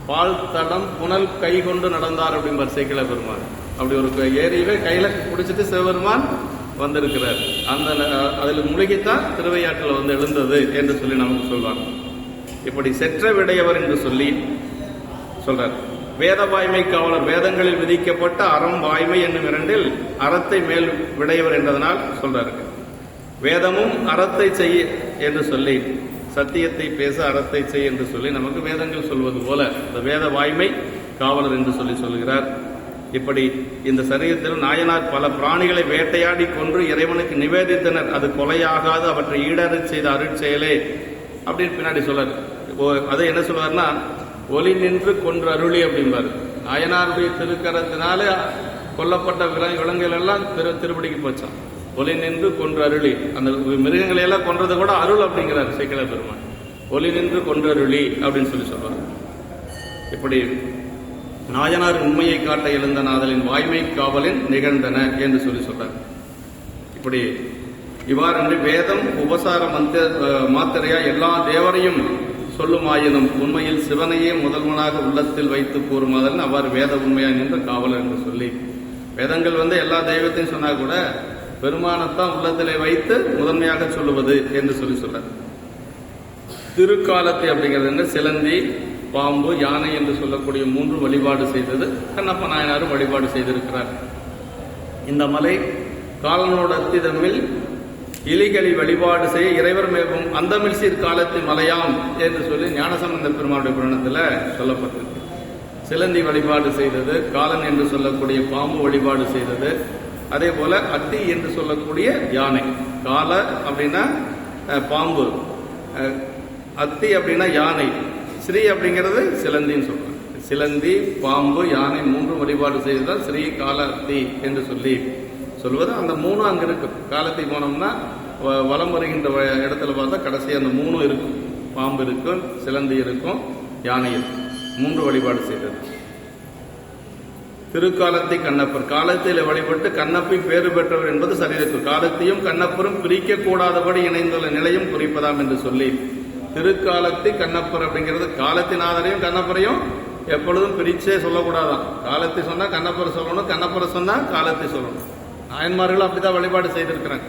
பால் தடம் புனல் கை கொண்டு நடந்தார் அப்படிம்பார் சேக்கிழ பெருமான். அப்படி ஒரு ஏரியில கையில பிடிச்சிட்டு சிவபெருமான் வந்திருக்கிறார். அதில் முழுகித்தான் திருவையாற்றில் எழுந்தது என்று சொல்லி நமக்கு சொல்வாங்க. இப்படி செற்ற விடையவர் என்று சொல்லி சொல்றார். வேத வாய்மை காவலர், வேதங்களில் விதிக்கப்பட்ட அறம் வாய்மை என்னும் இரண்டில் அறத்தை மேல் விடையவர் என்றதனால் சொல்றாரு. வேதமும் அறத்தை செய்ய என்று சொல்லி, சத்தியத்தை பேச அறத்தை செய் என்று சொல்லி நமக்கு வேதங்கள் சொல்வது போல இந்த வேத வாய்மை காவலர் என்று சொல்லி சொல்கிறார். இப்படி இந்த சரீரத்தில் நாயனார் பல பிராணிகளை வேட்டையாடி கொன்று இறைவனுக்கு நிவேதித்தனர். அது கொலையாகாது, அவற்றை ஈடறச் செய்த அருட்செயலே அப்படின்னு பின்னாடி சொல்றாரு. அதை என்ன சொல்றாருன்னா, ஒலி நின்று கொன்று அருளி அப்படிம்பாரு. நாயனாருடைய திருக்கரத்தினால கொல்லப்பட்ட விலங்குகள் எல்லாம் திருப்படிக்கு போச்சான். ஒலி நின்று கொன்று அருளி, அந்த மிருகங்களை எல்லாம் கொன்றது கூட அருள் அப்படிங்கிறார் சேக்கிழ பெருமான். ஒலி நின்று கொன்று அருளி அப்படின்னு சொல்லி சொல்றாரு. இப்படி நாயனார் உண்மையை காட்ட எழுந்த நாதலின் வாய்மை காவலின் நிகழ்ந்தன என்று சொல்லி சொல்றார். இப்படி இவ்வாறு வேதம் உபசார மாத்திரையா எல்லா தேவரையும் சொல்லுமாயினும் உண்மையில் சிவனையே முதல்வனாக உள்ளத்தில் வைத்து கூறுமாதல் அவ்வாறு வேத உண்மையா நின்ற காவலர் என்று சொல்லி, வேதங்கள் எல்லா தெய்வத்தையும் சொன்னா கூட பெருமானத்தான் உள்ளத்திலே வைத்து முதன்மையாக சொல்லுவது என்று சொல்லி சொல்றார். திருக்காலத்தை அப்படிங்கிறது சிலந்தி, பாம்பு, யானை என்று சொல்லக்கூடிய 3 வழிபாடு செய்தது கண்ணப்ப நாயனாரும் வழிபாடு செய்திருக்கிறார். இந்த மலை காலனோட அத்திதமில் இலிகளை வழிபாடு செய்ய இறைவர் மேவும் அந்தமில் சீர் காலத்தின் மலையாம் என்று சொல்லி ஞானசம்பந்த பெருமானுடைய புராணத்தில் சொல்லப்பட்டிருக்கு. சிலந்தி வழிபாடு செய்தது, காலன் என்று சொல்லக்கூடிய பாம்பு வழிபாடு செய்தது, அதே போல அத்தி என்று சொல்லக்கூடிய யானை. கால அப்படின்னா பாம்பு, அத்தி அப்படின்னா யானை, ஸ்ரீ அப்படிங்கிறது சிலந்தின்னு சொல்றாங்க. சிலந்தி, பாம்பு, யானை 3 வழிபாடு செய்ததால் ஸ்ரீ கால அத்தி என்று சொல்லி சொல்வது. அந்த 3 அங்க இருக்கும். காலத்தை போனோம்னா வலம் வருகின்ற இடத்துல பார்த்தா கடைசி அந்த 3 இருக்கும். பாம்பு இருக்கும், சிலந்தி இருக்கும், யானை இருக்கும். 3 வழிபாடு செய்தது. திருக்காலத்தை கண்ணப்பர், காலத்தில் வழிபட்டு கண்ணப்பை பேறு பெற்றவர் என்பது சரீரத்து. காலத்தையும் கண்ணப்பரும் பிரிக்க கூடாதபடி இணைந்துள்ள நிலையும் குறிப்பதாம் என்று சொல்லி, திருக்காலத்தை கண்ணப்பர் அப்படிங்கிறது காலத்தினாதரையும் கண்ணப்பரையும் எப்பொழுதும் பிரிச்சே சொல்லக்கூடாதான். காலத்தை சொன்னா கண்ணப்பரை சொல்லணும், கண்ணப்பரை சொன்னா காலத்தை சொல்லணும். நாயன்மார்கள் அப்படிதான் வழிபாடு செய்திருக்கிறாங்க.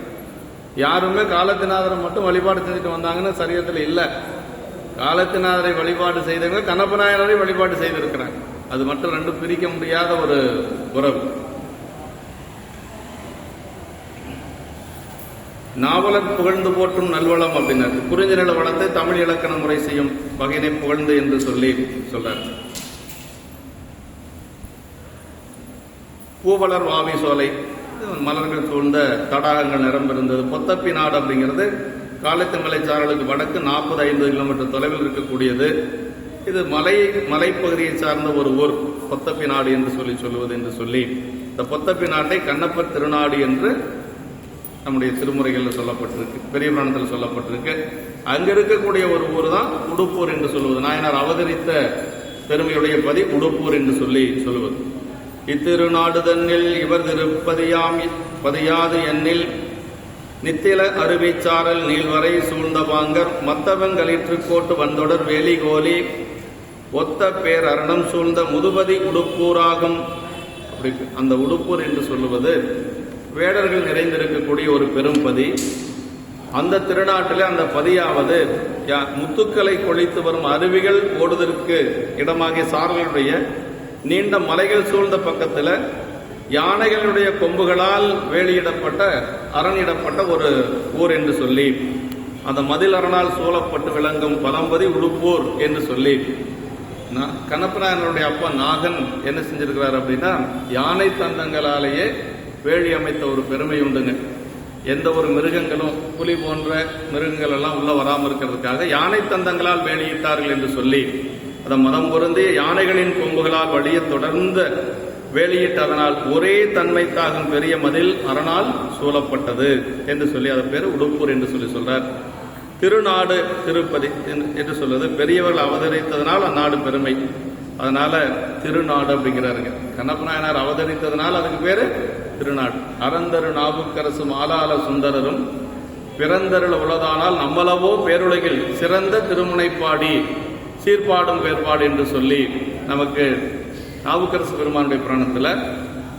யாருமே காலத்தினாதரை மட்டும் வழிபாடு செஞ்சுட்டு வந்தாங்கன்னு சரீரத்தில் இல்லை. காலத்தினாதரை வழிபாடு செய்தவங்க கண்ணப்ப நாயனரை வழிபாடு செய்திருக்கிறாங்க. அது மட்டும் 2 பிரிக்க முடியாத ஒரு உறவு. நாவலர் புகழ்ந்து போற்றும் நல்வளம் அப்படின்னாரு. குறிஞ்சிநில வளத்தை தமிழ் இலக்கண முறை செய்யும் வகையினை புகழ்ந்து என்று சொல்லி சொல்றாரு. பூவலர் வாவி சோலை, மலர்கள் சூழ்ந்த தடாகங்கள் நிரம்பிருந்தது. பொத்தப்பி நாடு அப்படிங்கிறது காலத்திமலை சாரலுக்கு வடக்கு 40-50 கிலோமீட்டர் தொலைவில் இருக்கக்கூடியது. இது மலைப்பகுதியை சார்ந்த ஒரு ஊர், பொத்தப்பி நாடு என்று சொல்லுவது என்று சொல்லி, இந்த பொத்தப்பி நாட்டை கண்ணப்பர் திருநாடு என்று நம்முடைய திருமுறைகளில் சொல்லப்பட்டிருக்கு, பெரிய புராணத்தில் சொல்லப்பட்டிருக்கு. அங்கே இருக்கக்கூடிய ஒரு ஊர் தான் உடுப்பூர் என்று சொல்லுவது. நாயனார் அவதரித்த பெருமையுடைய பதி உடுப்பூர் என்று சொல்லுவது. இத்திருநாடு தன்னில் இவர் திருப்பதியாம் பதியாது எண்ணில் நித்தில அருவிச்சாரல் நீள்வரை சூழ்ந்த பாங்கர் மத்தவங்களிற்றுக்கோட்டு வந்தொடர் வேலிகோலி ஒத்த பேர் அரணம் சூழ்ந்த முதுபதி உடுப்பூராகும். அப்படி அந்த உடுப்பூர் என்று சொல்லுவது வேடர்கள் நிறைந்திருக்கக்கூடிய ஒரு பெரும்பதி. அந்த திருநாட்டிலே அந்த பதியாவது முத்துக்களை கொழித்து வரும் அருவிகள் ஓடுவதற்கு இடமாகிய சாரலுடைய நீண்ட மலைகள் சூழ்ந்த பக்கத்தில் யானைகளுடைய கொம்புகளால் வேலியிடப்பட்ட அரணிடப்பட்ட ஒரு ஊர் என்று சொல்லி, அந்த மதில் அரணால் சூழப்பட்டு விளங்கும் பழம்பதி உடுப்பூர் என்று சொல்லி, கண்ணப்பனாயனுடைய அப்பா நாகன் என்ன செஞ்சிருக்கிறார் அப்படின்னா, யானை தந்தங்களாலேயே வேலி அமைத்த ஒரு பெருமை உண்டுங்க. எந்த ஒரு மிருகங்களும் புலி போன்ற மிருகங்கள் எல்லாம் உள்ள வராமல் இருக்கிறதுக்காக யானை தந்தங்களால் வேலியிட்டார்கள் என்று சொல்லி, அதை மதம் பொருந்தி யானைகளின் கொம்புகளால் வழிய தொடர்ந்த வேலியிட்டு அதனால் ஒரே தன்மைத்தாகும் பெரிய மதில் அரணால் சூழப்பட்டது என்று சொல்லி அதன் பேர் உடுப்பூர் என்று சொல்றார். திருநாடு திருப்பதி என்று சொல்வது பெரியவர்கள் அவதரித்ததனால் அந்நாடு பெருமை, அதனால திருநாடு அப்படிங்கிறாருங்க. கண்ணப்பநாயனார் அவதரித்ததனால் அதுக்கு பேரு திருநாடு. அறந்தரு நாவுக்கரசும் ஆலால சுந்தரரும் பிறந்தருள் உளதானால் நம்மளவோ பேருலகில் சிறந்த திருமுனைப்பாடி சீர்பாடும் பேர்பாடு என்று சொல்லி நமக்கு நாவுக்கரசு பெருமானுடைய புராணத்தில்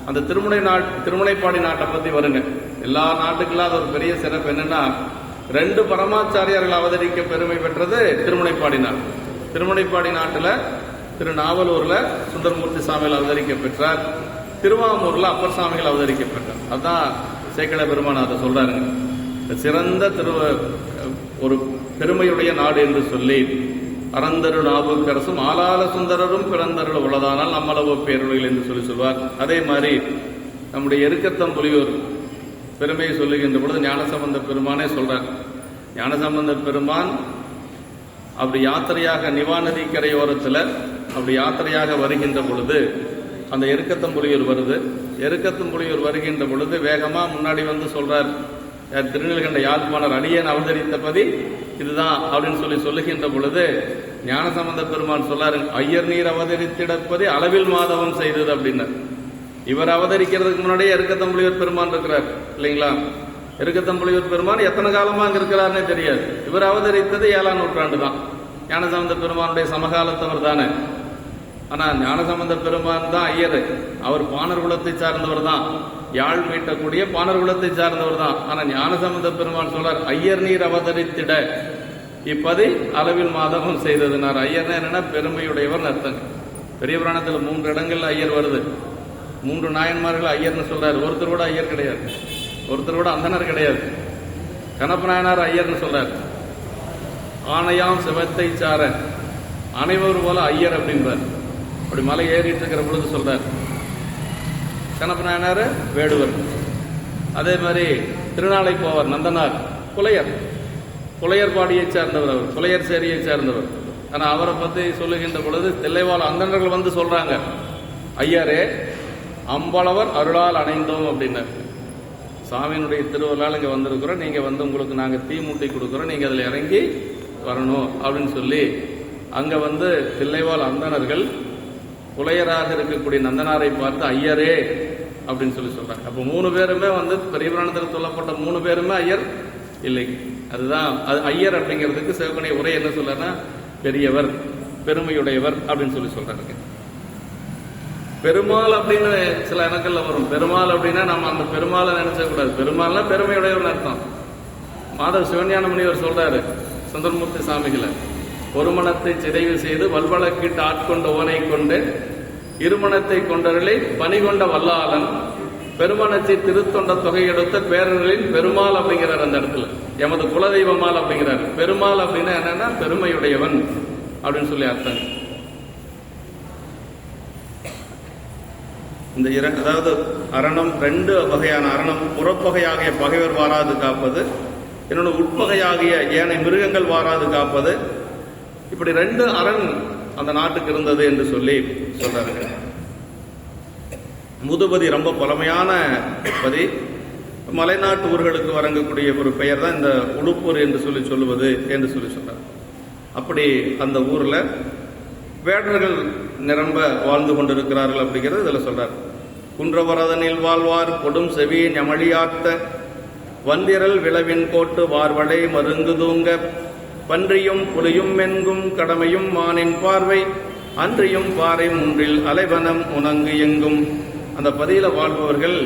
அந்த திருமுனைப்பாடி நாட்டை பற்றி வருங்க. எல்லா நாட்டுக்கெல்லாம் அது ஒரு பெரிய சிறப்பு என்னன்னா, 2 பரமாச்சாரியார்கள் அவதரிக்க பெருமை பெற்றது திருமுனைப்பாடி நாடு. திருமுனைப்பாடி நாட்டில் திருநாவலூர்ல சுந்தரமூர்த்தி சாமிகள் அவதரிக்க பெற்றார், திருவாமூர்ல அப்பர் சாமிகள் அவதரிக்க பெற்றார். அதுதான் சேக்கிழ பெருமான் அதை சொல்றாருங்க. சிறந்த ஒரு பெருமையுடைய நாடு என்று சொல்லி அறந்தரு நாவுக்கரசும் ஆலால சுந்தரரும் பிறந்தருள் உளதானால் நம்மளவோ பேருலகில் என்று சொல்வார். அதே மாதிரி நம்முடைய எருக்கத்தம்புலியூர் பெருமையை சொல்லுகின்ற பொழுது ஞானசம்பந்த பெருமானே சொல்றார். ஞானசம்பந்த பெருமான் அப்படி யாத்திரையாக நிவா நதி கரையோரத்தில் அப்படி யாத்திரையாக வருகின்ற பொழுது அந்த எருக்கத்தம்புலியூர் வருது. எருக்கத்தம்புலியூர் வருகின்ற பொழுது வேகமா முன்னாடி வந்து சொல்றார், திருநெல்கண்ட யாழ்ப்பாணர் அடியேன் அவதரித்த பதி இதுதான் அப்படின்னு சொல்லுகின்ற பொழுது ஞானசம்பந்த பெருமான் சொல்லாரு, ஐயர் நீர் அவதரித்திடப்பதி அளவில் மாதவம் செய்தது அப்படின்னார். இவர் அவதரிக்கிறதுக்கு முன்னாடியே எருக்கத்தம்புலியூர் பெருமான் இருக்கிறார் இல்லைங்களா. எருக்கத்தம்புலியூர் பெருமான் எத்தனை காலமா அங்க இருக்கிறாருன்னே தெரியாது. இவர் அவதரித்தது 7ஆம் நூற்றாண்டு தான். ஞானசம்பந்த பெருமானுடைய சமகாலத்தவர் தானே. ஆனா ஞானசம்பந்த பெருமான் தான் ஐயர், அவர் பாணர் குலத்தை சார்ந்தவர் தான், யாழ் மீட்டக்கூடிய பாணர் குலத்தை சார்ந்தவர் தான். ஆனா ஞானசம்பந்த பெருமான் சொல்றார், ஐயர் நீர் அவதரித்திட இப்பதி அளவில் மாதவம் செய்ததுனார். ஐயர்னா என்னன்னா பெருமையுடையவர் அர்த்தம். பெரிய புராணத்தில் 3 இடங்கள்ல ஐயர் வருது. 3 நாயன்மார்கள் ஐயர்னு சொல்றாரு. ஒருத்தர் கூட ஐயர் கிடையாது, ஒருத்தர் கூட அந்தனர் கிடையாது. கண்ணப்பநாயனார் ஐயர்னு சொல்றாரு. ஆணையாம் சிவத்தை சார அனைவரும் போல ஐயர் அப்படின்றார். அப்படி மலை ஏறிட்டு இருக்கிற பொழுது சொல்றார். கண்ணப்பநாயனார் வேடுவர். அதே மாதிரி திருநாளை போவார் நந்தனார் புலையர் பாடியை சார்ந்தவர், அவர் புலையர் சேரியை சார்ந்தவர். ஆனா அவரை பத்தி சொல்லுகின்ற பொழுது தில்லைவாழ் அந்தனர்கள் வந்து சொல்றாங்க, ஐயரே அம்பளவர் அருளால் அணைந்தோம் அப்படின்னார். சாமியினுடைய திருவருளால் இங்க வந்திருக்கிறோம், நீங்க வந்து உங்களுக்கு நாங்க தீ மூட்டி கொடுக்குறோம், நீங்க அதுல இறங்கி வரணும் அப்படின்னு சொல்லி அங்க வந்து தில்லைவாழ் அந்தனர்கள் புலையராக இருக்கக்கூடிய நந்தனாரை பார்த்து ஐயரே அப்படின்னு சொல்றாங்க. அப்போ 3 பேருமே வந்து பெரிய புராணத்தில் சொல்லப்பட்ட 3 பேருமே ஐயர் இல்லை. அதுதான் அது ஐயர் அப்படிங்கிறதுக்கு சிவகணை உரை என்ன சொல்றனா, பெரியவர் பெருமையுடையவர் அப்படின்னு சொல்றாங்க. பெருமாள் அப்படின்னு சில இடங்கள்ல வரும். பெருமாள் அப்படின்னா நம்ம அந்த பெருமாளை நினைச்ச கூடாது. பெருமாள்னா பெருமையுடையவர் அர்த்தம். மாதவ சிவஞான முனிவர் சொல்றாரு சுந்தரமூர்த்தி சாமிகளை, ஒரு மனத்தை சிதைவு செய்து வல்வழக்கிட்டு ஆட்கொண்ட ஓனை கொண்டு இருமணத்தை கொண்டவர்களை பணிகொண்ட வல்லாளன் பெருமனத்தை திருத்தொண்ட தொகை எடுத்த பேரர்களின் பெருமாள் அப்படிங்கிறார். அந்த இடத்துல எமது குலதெய்வமால் அப்படிங்கிறார். பெருமாள் அப்படின்னா என்னன்னா பெருமையுடையவன் அப்படின்னு சொல்லி அர்த்தம். இந்த அதாவது அரணம் 2 வகையான அரணம். புறப்பகையாகிய பகைவர் வாராது காப்பது, என்னோட உட்பகையாகிய ஏனை மிருகங்கள் வாராது காப்பது. இப்படி 2 அரண் அந்த நாட்டுக்கு இருந்தது என்று சொல்லி சொல்றாங்க. முதுபதி ரொம்ப பழமையான பதி, மலைநாட்டு ஊர்களுக்கு வழங்கக்கூடிய ஒரு பெயர் தான் இந்த உடுப்பூர் என்று சொல்லுவது என்று சொல்றார். அப்படி அந்த ஊர்ல வேடர்கள் நிரம்ப வாழ்ந்து கொண்டிருக்கிறார்கள் அப்படிங்கிறது இதில் சொல்றார். குன்றவரதனில் வாழ்வார் கொடும் செவி ஞமழியாத்த வந்திரல் விளவின் கோட்டு வார்வடை மருங்கு தூங்க பன்றியும் புலியும் மென்கும் கடமையும் மானின் பார்வை அன்றியும் பாறை முன்றில் அலைவனம் உணங்கு எங்கும். அந்த பதியில வாழ்பவர்கள்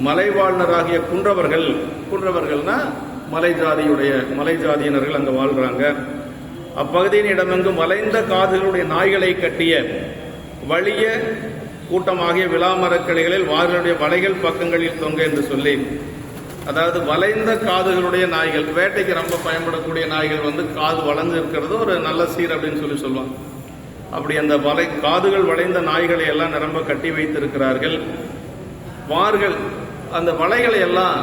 மலைவாழ்னராகிய குன்றவர்கள்னா மலை ஜாதியினர்கள் அங்க வாழ்றாங்க. அப்பகுதியின் இடமெங்கும் வளைந்த காதுகளுடைய நாய்களை கட்டிய வலிய கூட்டமாகிய விளாமரக்கிளைகளில் வார்களுடைய வலைகள் பக்கங்களில் தொங்க என்று சொல்லி, அதாவது வளைந்த காதுகளுடைய நாய்கள், வேட்டைக்கு ரொம்ப பயன்படக்கூடிய நாய்கள் காது வளைஞ்சு இருக்கிறது ஒரு நல்ல சீர் அப்படின்னு சொல்லுவாங்க. அப்படி அந்த காதுகள் வளைந்த நாய்களை எல்லாம் நிரம்ப கட்டி வைத்திருக்கிறார்கள். வார்கள் அந்த வலைகளை எல்லாம்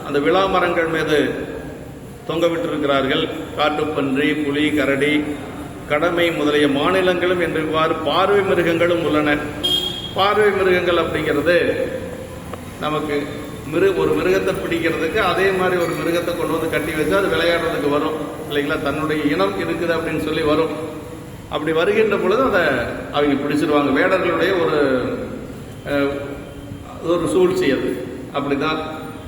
அந்த விளாமரங்கள் மீது தொங்க விட்டிருக்கிறார்கள். காட்டுப்பன்றி, புலி, கரடி, கடமை முதலிய மாநிலங்களும் என்றுவாறு பார்வை மிருகங்களும் உள்ளன. பார்வை மிருகங்கள் அப்படிங்கிறது நமக்கு ஒரு மிருகத்தை பிடிக்கிறதுக்கு அதே மாதிரி ஒரு மிருகத்தை கொண்டு வந்து கட்டி வச்சா அது விளையாடுறதுக்கு வரும் இல்லைங்களா, தன்னுடைய இனம் இருக்குது அப்படின்னு சொல்லி வரும். அப்படி வருகின்ற பொழுது அதை அவங்க பிடிச்சிருவாங்க. வேடர்களுடைய ஒரு சூழ்ச்சி அது. அப்படிதான்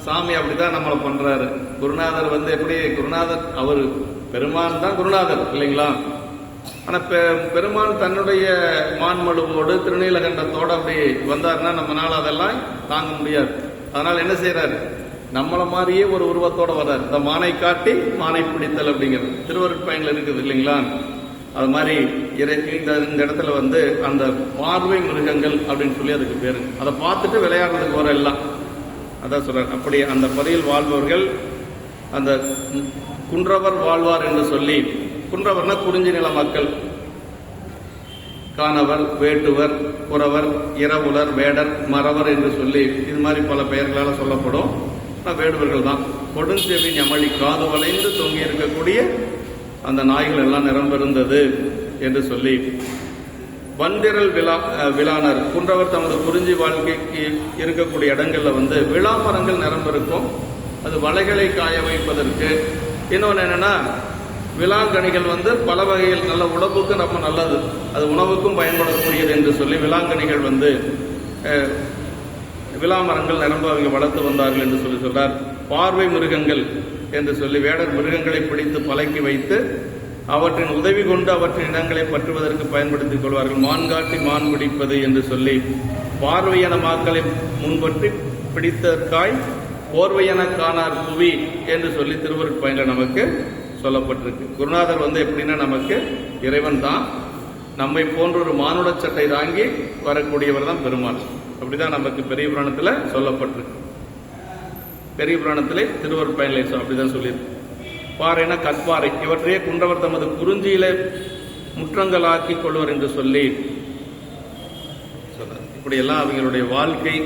சாமி அப்படிதான் நம்மளை பண்றாரு. குருநாதர் எப்படி குருநாதர், அவர் பெருமான் தான் குருநாதர் இல்லைங்களா. ஆனா பெருமான் தன்னுடைய மான்மழுவோடு திருநீலகண்டத்தோடு அப்படி வந்தாருன்னா நம்மளால அதெல்லாம் தாங்க முடியாது. அதனால என்ன செய்யறாரு, நம்மள மாதிரியே ஒரு உருவத்தோட வர்றாரு. இந்த மானை காட்டி மானை பிடித்தல் அப்படிங்கிறது திருவருட்பயன்ல இருக்குது இல்லைங்களா. அது மாதிரி இந்த இடத்துல அந்த பார்வை மிருகங்கள் அப்படின்னு சொல்லி அதுக்கு பேரு. அதை பார்த்துட்டு விளையாடுறதுக்கு வர எல்லாம் அதான் சொல்றாரு. அப்படி அந்த பதியில் வாழ்பவர்கள் அந்த குன்றவர் வாழ்வார் என்று சொல்லி, குன்றவர்னா குறிஞ்சி நில மக்கள், காணவர், வேட்டுவர், குறவர், இரவுலர், வேடர், மறவர் என்று சொல்லி இது மாதிரி பல பெயர்களால் சொல்லப்படும். வேடுவர்கள் தான். கொடுஞ்செவி ஞமழி காது வளைந்து தொங்கி இருக்கக்கூடிய அந்த நாய்கள் எல்லாம் நிரம்பிருந்தது என்று சொல்லி, வந்திரல் விழானர் குன்றவர் தமது குறிஞ்சி வாழ்க்கைக்கு இருக்கக்கூடிய இடங்கள்ல விழாமரங்கள் நிரம்பிருக்கும். அது வலைகளை காய வைப்பதற்கு. இன்னொன்று என்னன்னா, விளாங்கனிகள் பல வகையில் நல்ல உடம்புக்கு ரொம்ப நல்லது, அது உணவுக்கும் பயன்படக்கூடியது என்று சொல்லி விளாங்கனிகள் விளாமரங்கள் நிரம்ப அவங்க வளர்த்து வந்தார்கள் என்று சொல்லி சொல்றார். பார்வை மிருகங்கள் என்று சொல்லி வேடர் மிருகங்களை பிடித்து பழக்கி வைத்து அவற்றின் உதவி கொண்டு அவற்றின் இடங்களை பற்றுவதற்கு பயன்படுத்திக் கொள்வார்கள். மான்காட்டி மான் பிடிப்பது என்று சொல்லி, பார்வையன மாக்களை முன்பற்றி பிடித்தற்காய் போர்வையன காணார் புவி என்று சொல்லி திருவருட்பயன்ல நமக்கு சொல்லப்பட்டிருக்கு. குருநாதர் எப்படின்னா நமக்கு இறைவன் தான். நம்மை போன்ற ஒரு மானுட சட்டை தாங்கி வரக்கூடியவர் தான் பெருமாள். அப்படிதான் நமக்கு பெரிய புராணத்துல சொல்லப்பட்டிருக்கு. பெரிய புராணத்திலே திருவருட்பயன்ல அப்படிதான் சொல்லியிருக்கு. பாறைனா கற்பாறை, இவற்றையே குன்றவர் தமது குறிஞ்சியில முற்றங்களாக்கி கொள்வர் என்று சொல்லி சொன்னார். இப்படியெல்லாம் அவங்களுடைய வாழ்க்கை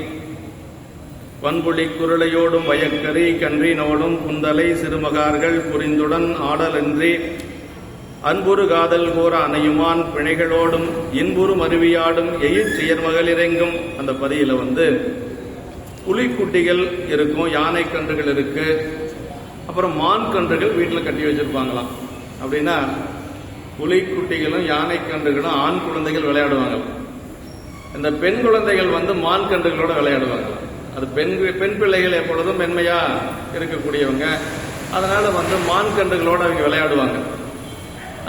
வன்புலி குருளையோடும் வயக்கறி கன்றினோடும் குந்தலை சிறுமகார்கள் புரிந்துடன் ஆடலன்றி அன்புரு காதல் கூற அணையுமான் பிணைகளோடும் இன்புறு மருவியாடும் எயிற் செயற்மகளிரெங்கும். அந்த பதியில புலிக்குட்டிகள் இருக்கும், யானை கன்றுகள் இருக்கு, அப்புறம் மான் கன்றுகள் வீட்டில் கட்டி வச்சிருப்பாங்களாம். அப்படின்னா புலிக்குட்டிகளும் யானை கன்றுகளும் ஆண் குழந்தைகள் விளையாடுவாங்க. இந்த பெண் குழந்தைகள் மான் கன்றுகளோட விளையாடுவாங்க. அது பெண் பிள்ளைகள் எப்பொழுதும் மென்மையா இருக்கக்கூடியவங்க, அதனால மான் கன்றுகளோட அவங்க விளையாடுவாங்க.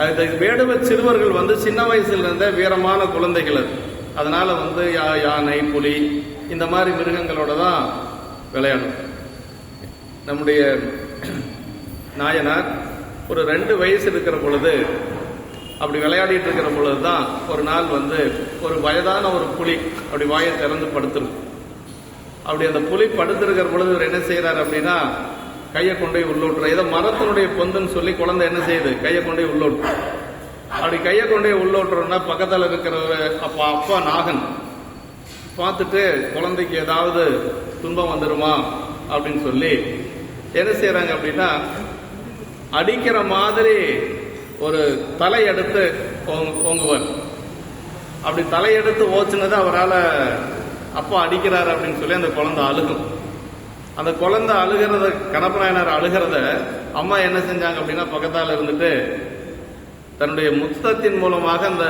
அது வேடுவ சிறுவர்கள் சின்ன வயசுல இருந்த வீரமான குழந்தைகள். அதனால யானை, புலி இந்த மாதிரி மிருகங்களோட தான் விளையாடும். நம்முடைய நாயனார் ஒரு 2 வயசு இருக்கிற பொழுது அப்படி விளையாடிட்டு இருக்கிற பொழுதுதான் ஒரு நாள் ஒரு வயதான ஒரு புலி அப்படி வாயை திறந்து படுத்துரும். அப்படி அந்த புலி படுத்திருக்கிற பொழுது என்ன செய்யறாரு அப்படின்னா, கையை கொண்டு போய் உள்ளோட்டுற. ஏதோ மரத்தினுடைய பொந்துன்னு சொல்லி குழந்தை என்ன செய்யுது, கையை கொண்டு போய் உள்ளோட்டு. அப்படி கையை கொண்டு போய் உள்ளோட்டுறோம்னா பக்கத்தில் இருக்கிற அப்பா நாகன் பார்த்துட்டு குழந்தைக்கு ஏதாவது துன்பம் வந்துடுமா அப்படின்னு சொல்லி என்ன செய்யறாங்க அப்படின்னா, அடிக்கிற மாதிரி ஒரு தலையெடுத்து ஓங்குவார். அப்படி தலையெடுத்து ஓச்சுனது அவரால் அப்பா அடிக்கிறாரு அப்படின்னு சொல்லி அந்த குழந்தை அழுகும். அந்த குழந்தை அழுகிறத, கணப்பநாயனார் அழுகிறத அம்மா என்ன செஞ்சாங்க அப்படின்னா பக்கத்தால் இருந்துட்டு தன்னுடைய முத்தத்தின் மூலமாக அந்த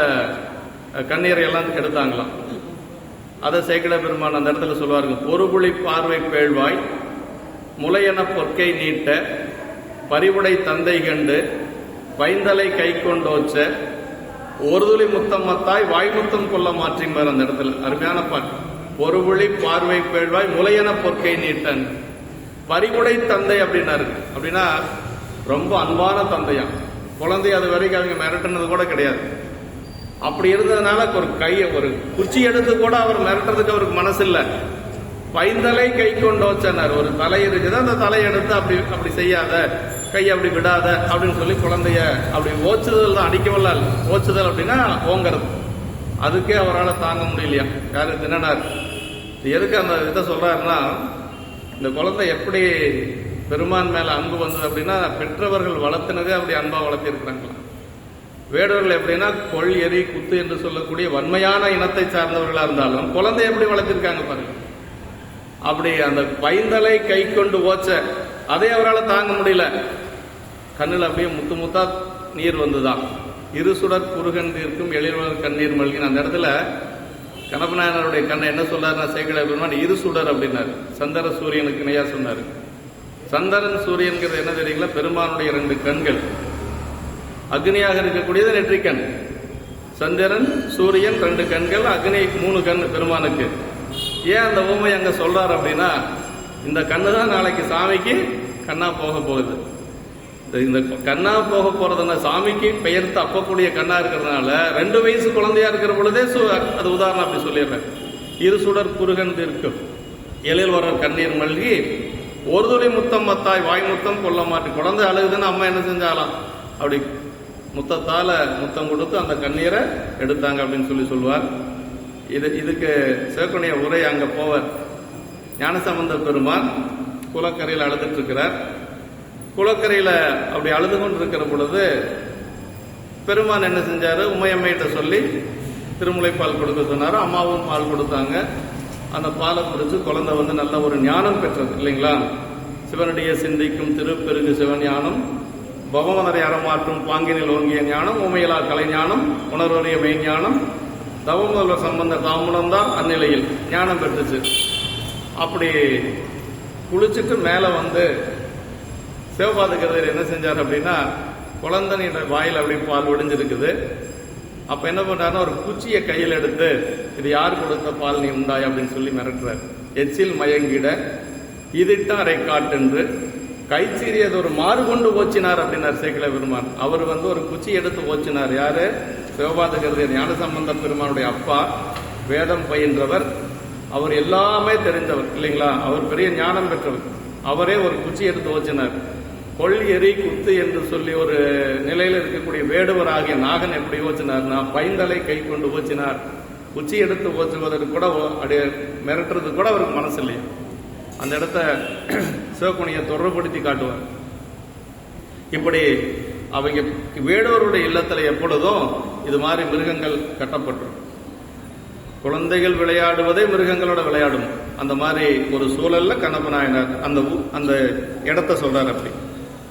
கண்ணீரை எல்லாம் எடுத்தாங்களாம். அதை சேக்கிழ பெருமான் அந்த இடத்துல சொல்வார்கள், பொறுபுளி பார்வை பேழ்வாய் முளையென பொற்கை நீட்ட பறிவுடை தந்தை கண்டு பைந்தலை கை கொண்டோச்ச ஒரு துளி முத்தம் மத்தாய் வாய்முத்தம் கொள்ள மாற்றின்பார். அந்த இடத்துல அருமையான பாட்டு. பொறுபுளி பார்வை பேழ்வாய் முளையென பொற்கை நீட்டன் பறிவுடை தந்தை அப்படின்னாரு. அப்படின்னா ரொம்ப அன்பான தந்தையா. குழந்தை அது வரைக்கும் அவங்க மிரட்டினது கூட கிடையாது. அப்படி இருந்ததுனால ஒரு கையை, ஒரு குச்சி எடுத்து கூட அவர் மிரட்டுறதுக்கு அவருக்கு மனசு இல்லை. பைந்தலை கை கொண்டு வச்சனார். ஒரு தலை இருக்குது, அந்த தலையை எடுத்து அப்படி அப்படி செய்யாத, கை அப்படி விடாத அப்படின்னு சொல்லி குழந்தைய அப்படி ஓச்சுதல் தான், அடிக்கவல்ல. ஓச்சுதல் அப்படின்னா ஓங்கிறது. அதுக்கே அவரால் தாங்க முடியலையா. யாரு? தின்னனார். எதுக்கு அந்த இதை சொல்றாருன்னா, இந்த குழந்தை எப்படி பெருமான் மேல அன்பு வந்தது அப்படின்னா பெற்றவர்கள் வளர்த்தினதே அப்படி அன்பா வளர்த்திருக்கிறாங்களா. வேடவர்கள் எப்படின்னா கொள் எரி குத்து என்று சொல்லக்கூடிய வன்மையான இனத்தை சார்ந்தவர்களா இருந்தாலும் குழந்தை எப்படி வளர்த்திருக்காங்க பாருங்க. அப்படி அந்த பைந்தலை கை கொண்டு ஓச்ச அதே அவரால் தாங்க முடியல. கண்ணில் அப்படியே முத்து முத்தா நீர் வந்துதான். இரு சுடர் குறுகன் தீர்க்கும் எழில்வளர் கண்ணீர் மல்கின். அந்த இடத்துல கணப்பநாயனருடைய கண்ணை என்ன சொன்னார்னா சேக்கிழ பெருமான் இரு சுடர் அப்படின்னாரு. சந்திர சூரியனுக்கு இணையா சொன்னாரு. சந்திரன் சூரியன்கிறது என்ன தெரியுங்களா? பெருமானுடைய 2 கண்கள். அக்னியாக இருக்கக்கூடியது நெற்றிக்கண். சந்திரன் சூரியன் 2 கண்கள், அக்னி 3 கண் பெருமானுக்கு. ஏன் அந்த ஊமை அங்க சொல்றாரு அப்படின்னா, இந்த கண்ணு தான் நாளைக்கு சாமிக்கு கண்ணா போக போகுது. இந்த கண்ணா போக போறதுன்னா சாமிக்கு பெயர்த்து அப்பக்கூடிய கண்ணா இருக்கிறதுனால 2 வயசு குழந்தையா இருக்கிற பொழுதே அது உதாரணம் அப்படி சொல்லிடுறேன். இரு சுடர் குறுகன் தீர்க்கும் எழில் வர கண்ணீர் மல்கி ஒரு துளி முத்தம் மத்தாய் வாய் முத்தம் கொள்ள மாட்டி. குழந்தை அழுகுதுன்னு அம்மா என்ன செஞ்சாலாம், அப்படி முத்தத்தால முத்தம் கொடுத்து அந்த கண்ணீரை எடுத்தாங்க அப்படின்னு சொல்லி சொல்லுவார். இதுக்கு சேக்குடைய உரை அங்க போவார். ஞானசம்பந்த பெருமான் குளக்கரையில் அழுதுட்டு இருக்கிறார். குளக்கரையில அப்படி அழுது கொண்டு இருக்கிற பொழுது பெருமான் என்ன செஞ்சாரு, உமையம்மையிட்ட சொல்லி திருமுலைப்பால் கொடுக்க சொன்னாரு. அம்மாவும் பால் கொடுத்தாங்க. அந்த பாலை குடிச்சு குழந்தை வந்து நல்ல ஒரு ஞானம் பெற்றது இல்லைங்களா. சிவனுடைய சிந்திக்கும் திருப்பெருகு சிவஞானம், பகவனரை அறமாற்றும் பாங்கினில் ஓங்கிய ஞானம், உமையலா கலை ஞானம், உணர்வறிய மெய்ஞானம், தவமுதல்வர் சம்பந்த தாமுனம் தான் அந்நிலையில் ஞானம் பெற்றுச்சு. அப்படி குளிச்சுட்டு மேலே வந்து சிவபாதகர் என்ன செஞ்சார் அப்படின்னா, குழந்தையோட வாயில் அப்படி பால் ஒடிஞ்சிருக்குது. அப்ப என்ன பண்றாருன்னா, ஒரு குச்சியை கையில் எடுத்து இது யார் கொடுத்த பால் நீ உண்டாய் அப்படின்னு சொல்லி மிரட்டுறார். எச்சில் மயங்கிட இதிட்ட அரை காட்டென்று கைச்சீரியது ஒரு மாறு கொண்டு ஓச்சினார் அப்படின்னார் சேக்கிழ பெருமான். அவர் வந்து ஒரு குச்சி எடுத்து ஓச்சினார். யாரு? சிவபாதகர் ஞானசம்பந்த பெருமானுடைய அப்பா. வேதம் பயின்றவர், அவர் எல்லாமே தெரிந்தவர் இல்லைங்களா. அவர் பெரிய ஞானம் பெற்றவர். அவரே ஒரு குச்சி எடுத்து ஓச்சினார். கொள் எரி குத்து என்று சொல்லி ஒரு நிலையில் இருக்கக்கூடிய வேடுவர் ஆகிய நாகன் எப்படி ஓச்சினார்னா, பைந்தலை கை கொண்டு ஓச்சினார். குச்சி எடுத்து ஓச்சுவதற்கு கூட மிரட்டுறதுக்கு கூட அவருக்கு மனசு இல்லையா. அந்த இடத்த சிவகுணியை தொடர்புபடுத்தி காட்டுவார். இப்படி அவங்க வேடவருடைய இல்லத்தில் எப்பொழுதும் இது மாதிரி மிருகங்கள் கட்டப்பட்டுரும். குழந்தைகள் விளையாடுவதே மிருகங்களோட விளையாடும். அந்த மாதிரி ஒரு சூழல்ல கண்ணப்பநாயனார் அந்த இடத்த சொல்றார். அப்படி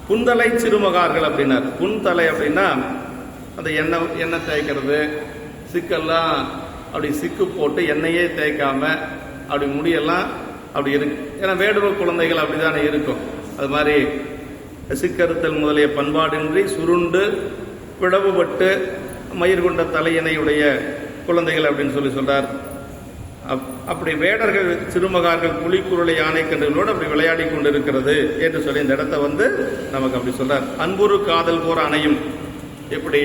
புன்தலை சிறுமகார்கள் அப்படின்னார். புன்தலை அப்படின்னா அந்த எண்ணெய் தேய்க்கிறது, சிக்கெல்லாம் அப்படி சிக்கு போட்டு எண்ணெயே தேய்க்காம அப்படி முடியெல்லாம் அப்படி இருக்கு. ஏன்னா வேடுவ குழந்தைகள் அப்படிதானே இருக்கும். அது மாதிரி சிக்கறுத்தல் முதலிய பண்பாடின்றி சுருண்டு பிளவுபட்டு மயிர் கொண்ட தலையினையுடைய குழந்தைகள் அப்படின்னு சொல்லி சொல்றார். அப்படி வேடர்கள் சிறுமகார்கள் புலிக்குருளை யானை கன்றுகளோடு அப்படி விளையாடி கொண்டு இருக்கிறது என்று சொல்லி இந்த இடத்த வந்து நமக்கு அப்படி சொல்றார். அன்புரு காதல் போற அணையும் இப்படி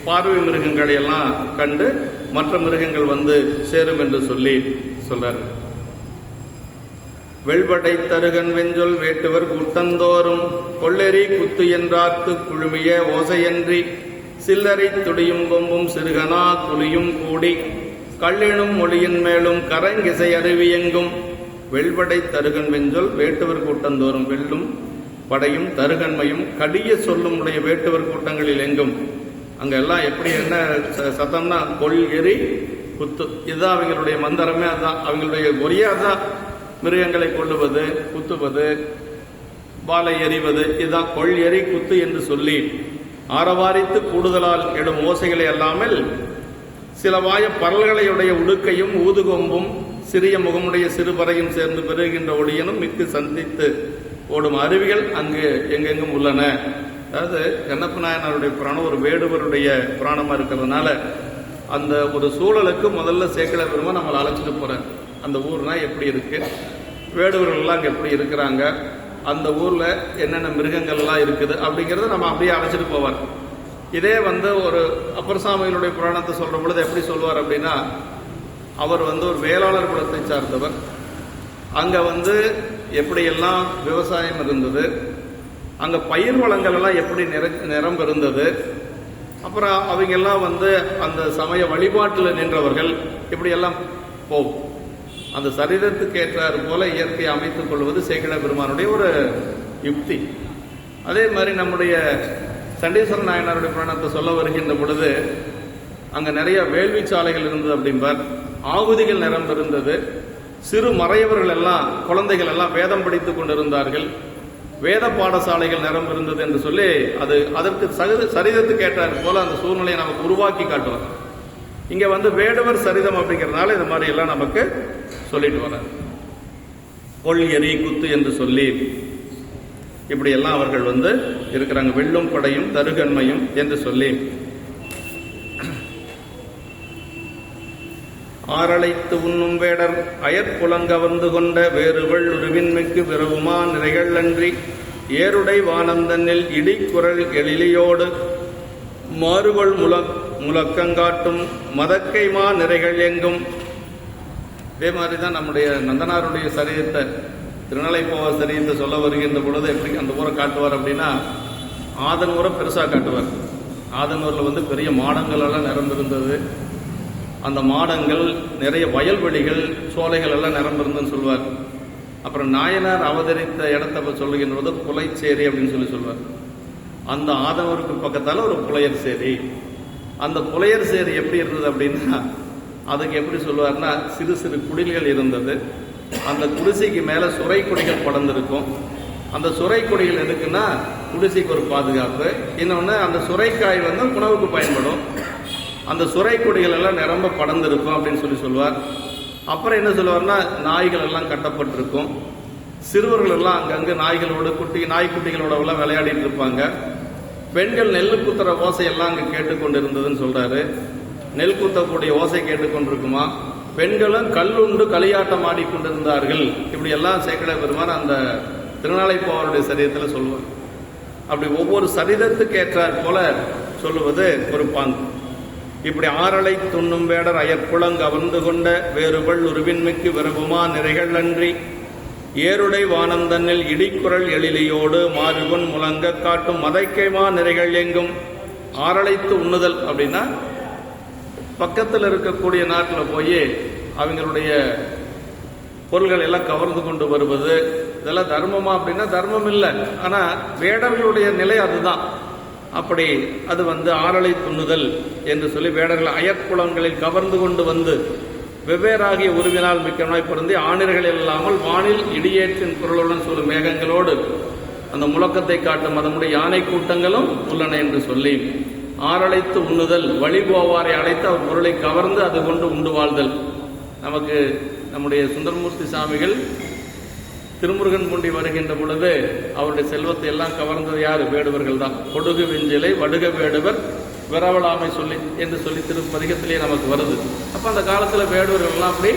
பார்வை மிருகங்களை எல்லாம் கண்டு மற்ற மிருகங்கள் வந்து சேரும் என்று சொல்லி சொல்றார். வெள்படை தருகன் வெஞ்சொல் வேட்டுவர் கூட்டந்தோறும் கொள்ளெறி குத்து என்றார்க்கு குழுமிய ஓசையன்றி சில்லறை துடியும் கொம்பும் சிறுகனா துளியும் கூடி கள்ளெனும் மொழியின் மேலும் கரங்கிசை அருவியெங்கும் வெள்படை தருகன் வெஞ்சொல் வேட்டுவர் கூட்டந்தோறும் வெள்ளும் படையும் தருகன்மையும் கடிய சொல்லும் உடைய வேட்டுவர் கூட்டங்களில் எங்கும் அங்கெல்லாம் எப்படி என்ன சத்தம்னா கொள் எரி குத்து. இதுதான் அவங்களுடைய மந்திரமே. அதுதான் அவங்களுடைய ஒரே. அதுதான் மிருகங்களை கொல்லுவது, குத்துவது, வாளை எறிவது, இதுதான் கொள் எறி குத்து என்று சொல்லி ஆரவாரித்து கூடுதலால் எழும் ஓசைகளை அல்லாமல் சில வாய பரல்களையுடைய உடுக்கையும் ஊதுகொம்பும் சிறிய முகமுடைய சிறுபறையும் சேர்ந்து பெறுகின்ற ஒளியனும் மிக்கு சந்தித்து ஓடும் அருவிகள் அங்கு எங்கெங்கும் உள்ளன. அதாவது கண்ணப்ப நாயனாருடைய புராணம் ஒரு வேடுவருடைய புராணமா இருக்கிறதுனால அந்த ஒரு சூழலுக்கு முதல்ல சேக்கிழ பெருமான் நம்மளை அழைச்சிட்டு போறார். அந்த ஊர்னா எப்படி இருக்கு, வேடுவர்கள்லாம் அங்கே எப்படி இருக்கிறாங்க, அந்த ஊர்ல என்னென்ன மிருகங்கள்லாம் இருக்குது அப்படிங்கிறத நம்ம அப்படியே அழைச்சிட்டு போவார். இதே ஒரு அப்பர் சாமிகளுடைய புராணத்தை சொல்ற பொழுது எப்படி சொல்வார் அப்படின்னா, அவர் ஒரு வேளாளர் குலத்தை சார்ந்தவர். அங்க எப்படியெல்லாம் விவசாயம் இருந்தது, அங்க பயிர் வளங்கள் எல்லாம் எப்படி நிரம்ப இருந்தது, அப்புறம் அவங்க எல்லாம் அந்த சமய வழிபாட்டில் நின்றவர்கள், இப்படி எல்லாம் போகும். அந்த சரீரத்துக்கு ஏற்றாறு போல இயற்கையை அமைத்துக் கொள்வது சேக்கிழ பெருமானுடைய ஒரு யுக்தி. அதே மாதிரி நம்முடைய சண்டீஸ்வர நாயனாருடைய புராணத்தை சொல்ல வருகின்ற பொழுது அங்க நிறைய வேள்வி சாலைகள் இருந்தது அப்படிம்பார், ஆகுதிகள் நிரம்ப இருந்தது, சிறு மறையவர்கள் எல்லாம் குழந்தைகள் எல்லாம் வேதம் படித்துக் கொண்டிருந்தார்கள், வேத பாடசாலைகள் நிரம்ப இருந்தது என்று சொல்லி அதற்கு சரிதத்துக்கு ஏற்றார் போல அந்த சூழ்நிலையை நமக்கு உருவாக்கி காட்டுவார். இங்க வேடுவர் சரிதம் அப்படிங்கிறதுனால இது மாதிரி எல்லாம் நமக்கு சொல்லிட்டு வர கொள் எரி குத்து என்று சொல்லி இப்படி எல்லாம் அவர்கள் இருக்கிறாங்க. வெள்ளும் கொடையும் தருகன்மையும் என்று சொல்லி ஆரழைத்து உண்ணும் வேடர் அயற்புலங்கவர்ந்து கொண்ட வேறுவள் உருவின்மைக்கு விரவுமா நிறைகள் அன்றி ஏருடை வானந்தன்னில் இடிக்குரல் எழிலியோடு மாறுகொள் முழக்கங்காட்டும் மதக்கைமா நிறைகள் எங்கும். இதே மாதிரிதான் நம்முடைய நந்தனாருடைய சரீரத்தை, திருநலை போவ சரீரத்தை சொல்ல வருகின்ற பொழுது எப்படி அந்த ஊரை காட்டுவார் அப்படின்னா, ஆதனூரை பெருசா காட்டுவார். ஆதனூர்ல பெரிய மாடங்கள் எல்லாம் நிரம்பிருந்தது, அந்த மாடங்கள் நிறைய வயல்வெளிகள் சோலைகள் எல்லாம் நிரம்பிருந்ததுன்னு சொல்வார். அப்புறம் நாயனார் அவதரித்த இடத்தை சொல்லுகின்ற போது புலைச்சேரி அப்படின்னு சொல்லுவார். அந்த ஆதனூருக்கு பக்கத்தால ஒரு புலையர் சேரி. அந்த புலையர் சேரி எப்படி இருந்தது அப்படின்னா, அதுக்கு எப்படி சொல்லுவார்னா, சிறு சிறு குடில்கள் இருந்தது, அந்த குடிசைக்கு மேல சுரை கொடிகள் படர்ந்திருக்கும். அந்த சுரை கொடிகள் எதுக்குன்னா குடிசைக்கு ஒரு பாதுகாப்பு, இன்னொன்னு அந்த சுரைக்காய் உணவுக்கு பயன்படும். அந்த சுரை கொடிகள் எல்லாம் நிரம்ப படர்ந்திருக்கும் அப்படின்னு சொல்லுவார். அப்புறம் என்ன சொல்லுவார்னா, நாய்கள் எல்லாம் கட்டப்பட்டிருக்கும், சிறுவர்கள் எல்லாம் அங்கங்க நாய்களோட நாய்க்குட்டிகளோட எல்லாம் விளையாடிட்டு இருப்பாங்க. பெண்கள் நெல் குத்துற ஓசை எல்லாம் அங்க கேட்டுக்கொண்டிருந்ததுன்னு சொல்றாரு. நெல் குத்தக்கூடிய ஓசை கேட்டுக்கொண்டிருக்குமா, பெண்களும் கல்லுண்டு களியாட்டம் ஆடிக்கொண்டிருந்தார்கள். இப்படி எல்லாம் சேக்கிழ பெருமான் அந்த திருநாளைப்போவருடைய சரீரத்தில் சொல்லுவார். அப்படி ஒவ்வொரு சரீரத்துக்கு ஏற்றாற் போல சொல்லுவது ஒரு பாங்கு. இப்படி ஆரலை துண்ணும் வேடர் அயற்புலங் கவர்ந்து கொண்ட வேறுபள் உருவின்மைக்கு விரவுமா நிறைகள் அன்றி ஏருடை வானந்தன்னில் இடிக்குரல் எழிலியோடு மாறுபொன் முழங்க காட்டும் மதைக்கைமா நிறைகள் எங்கும். ஆரழைத்து உண்ணுதல் அப்படின்னா பக்கத்தில் இருக்கக்கூடிய நாட்டில் போய் அவங்களுடைய பொருள்கள் எல்லாம் கவர்ந்து கொண்டு வருவது, இதெல்லாம் தர்மமா அப்படின்னா தர்மம் இல்லை. ஆனா வேடர்களுடைய நிலை அதுதான். அப்படி அது ஆரலை துண்ணுதல் என்று சொல்லி வேடர்கள் அயற்புலங்களில் கவர்ந்து கொண்டு வெவ்வேறாகிய உருவினால் மிக்க நோய் பொருந்தி ஆணிர்கள் இல்லாமல் வானில் இடியேற்றின் குரலுடன் சொல்லும் மேகங்களோடு அந்த முழக்கத்தை காட்டும் அதனுடைய யானை கூட்டங்களும் உள்ளன என்று சொல்லி ஆரழைத்து உண்ணுதல், வழிபோவாரை அழைத்து அவர் பொருளை கவர்ந்து அது கொண்டு உண்டு வாழ்தல். நமக்கு நம்முடைய சுந்தரமூர்த்தி சாமிகள் திருமுருகன் பூண்டி வருகின்ற பொழுது அவருடைய செல்வத்தை எல்லாம் கவர்ந்தது யாரு? வேடுவர்கள் தான். கொடுகு வெஞ்சிலை வடுக வேடுவர் விரவலாமை சொல்லி என்று சொல்லி திருப்பதிகத்திலேயே நமக்கு வருது. அப்ப அந்த காலத்துல வேடுவர்கள் எல்லாம் அப்படி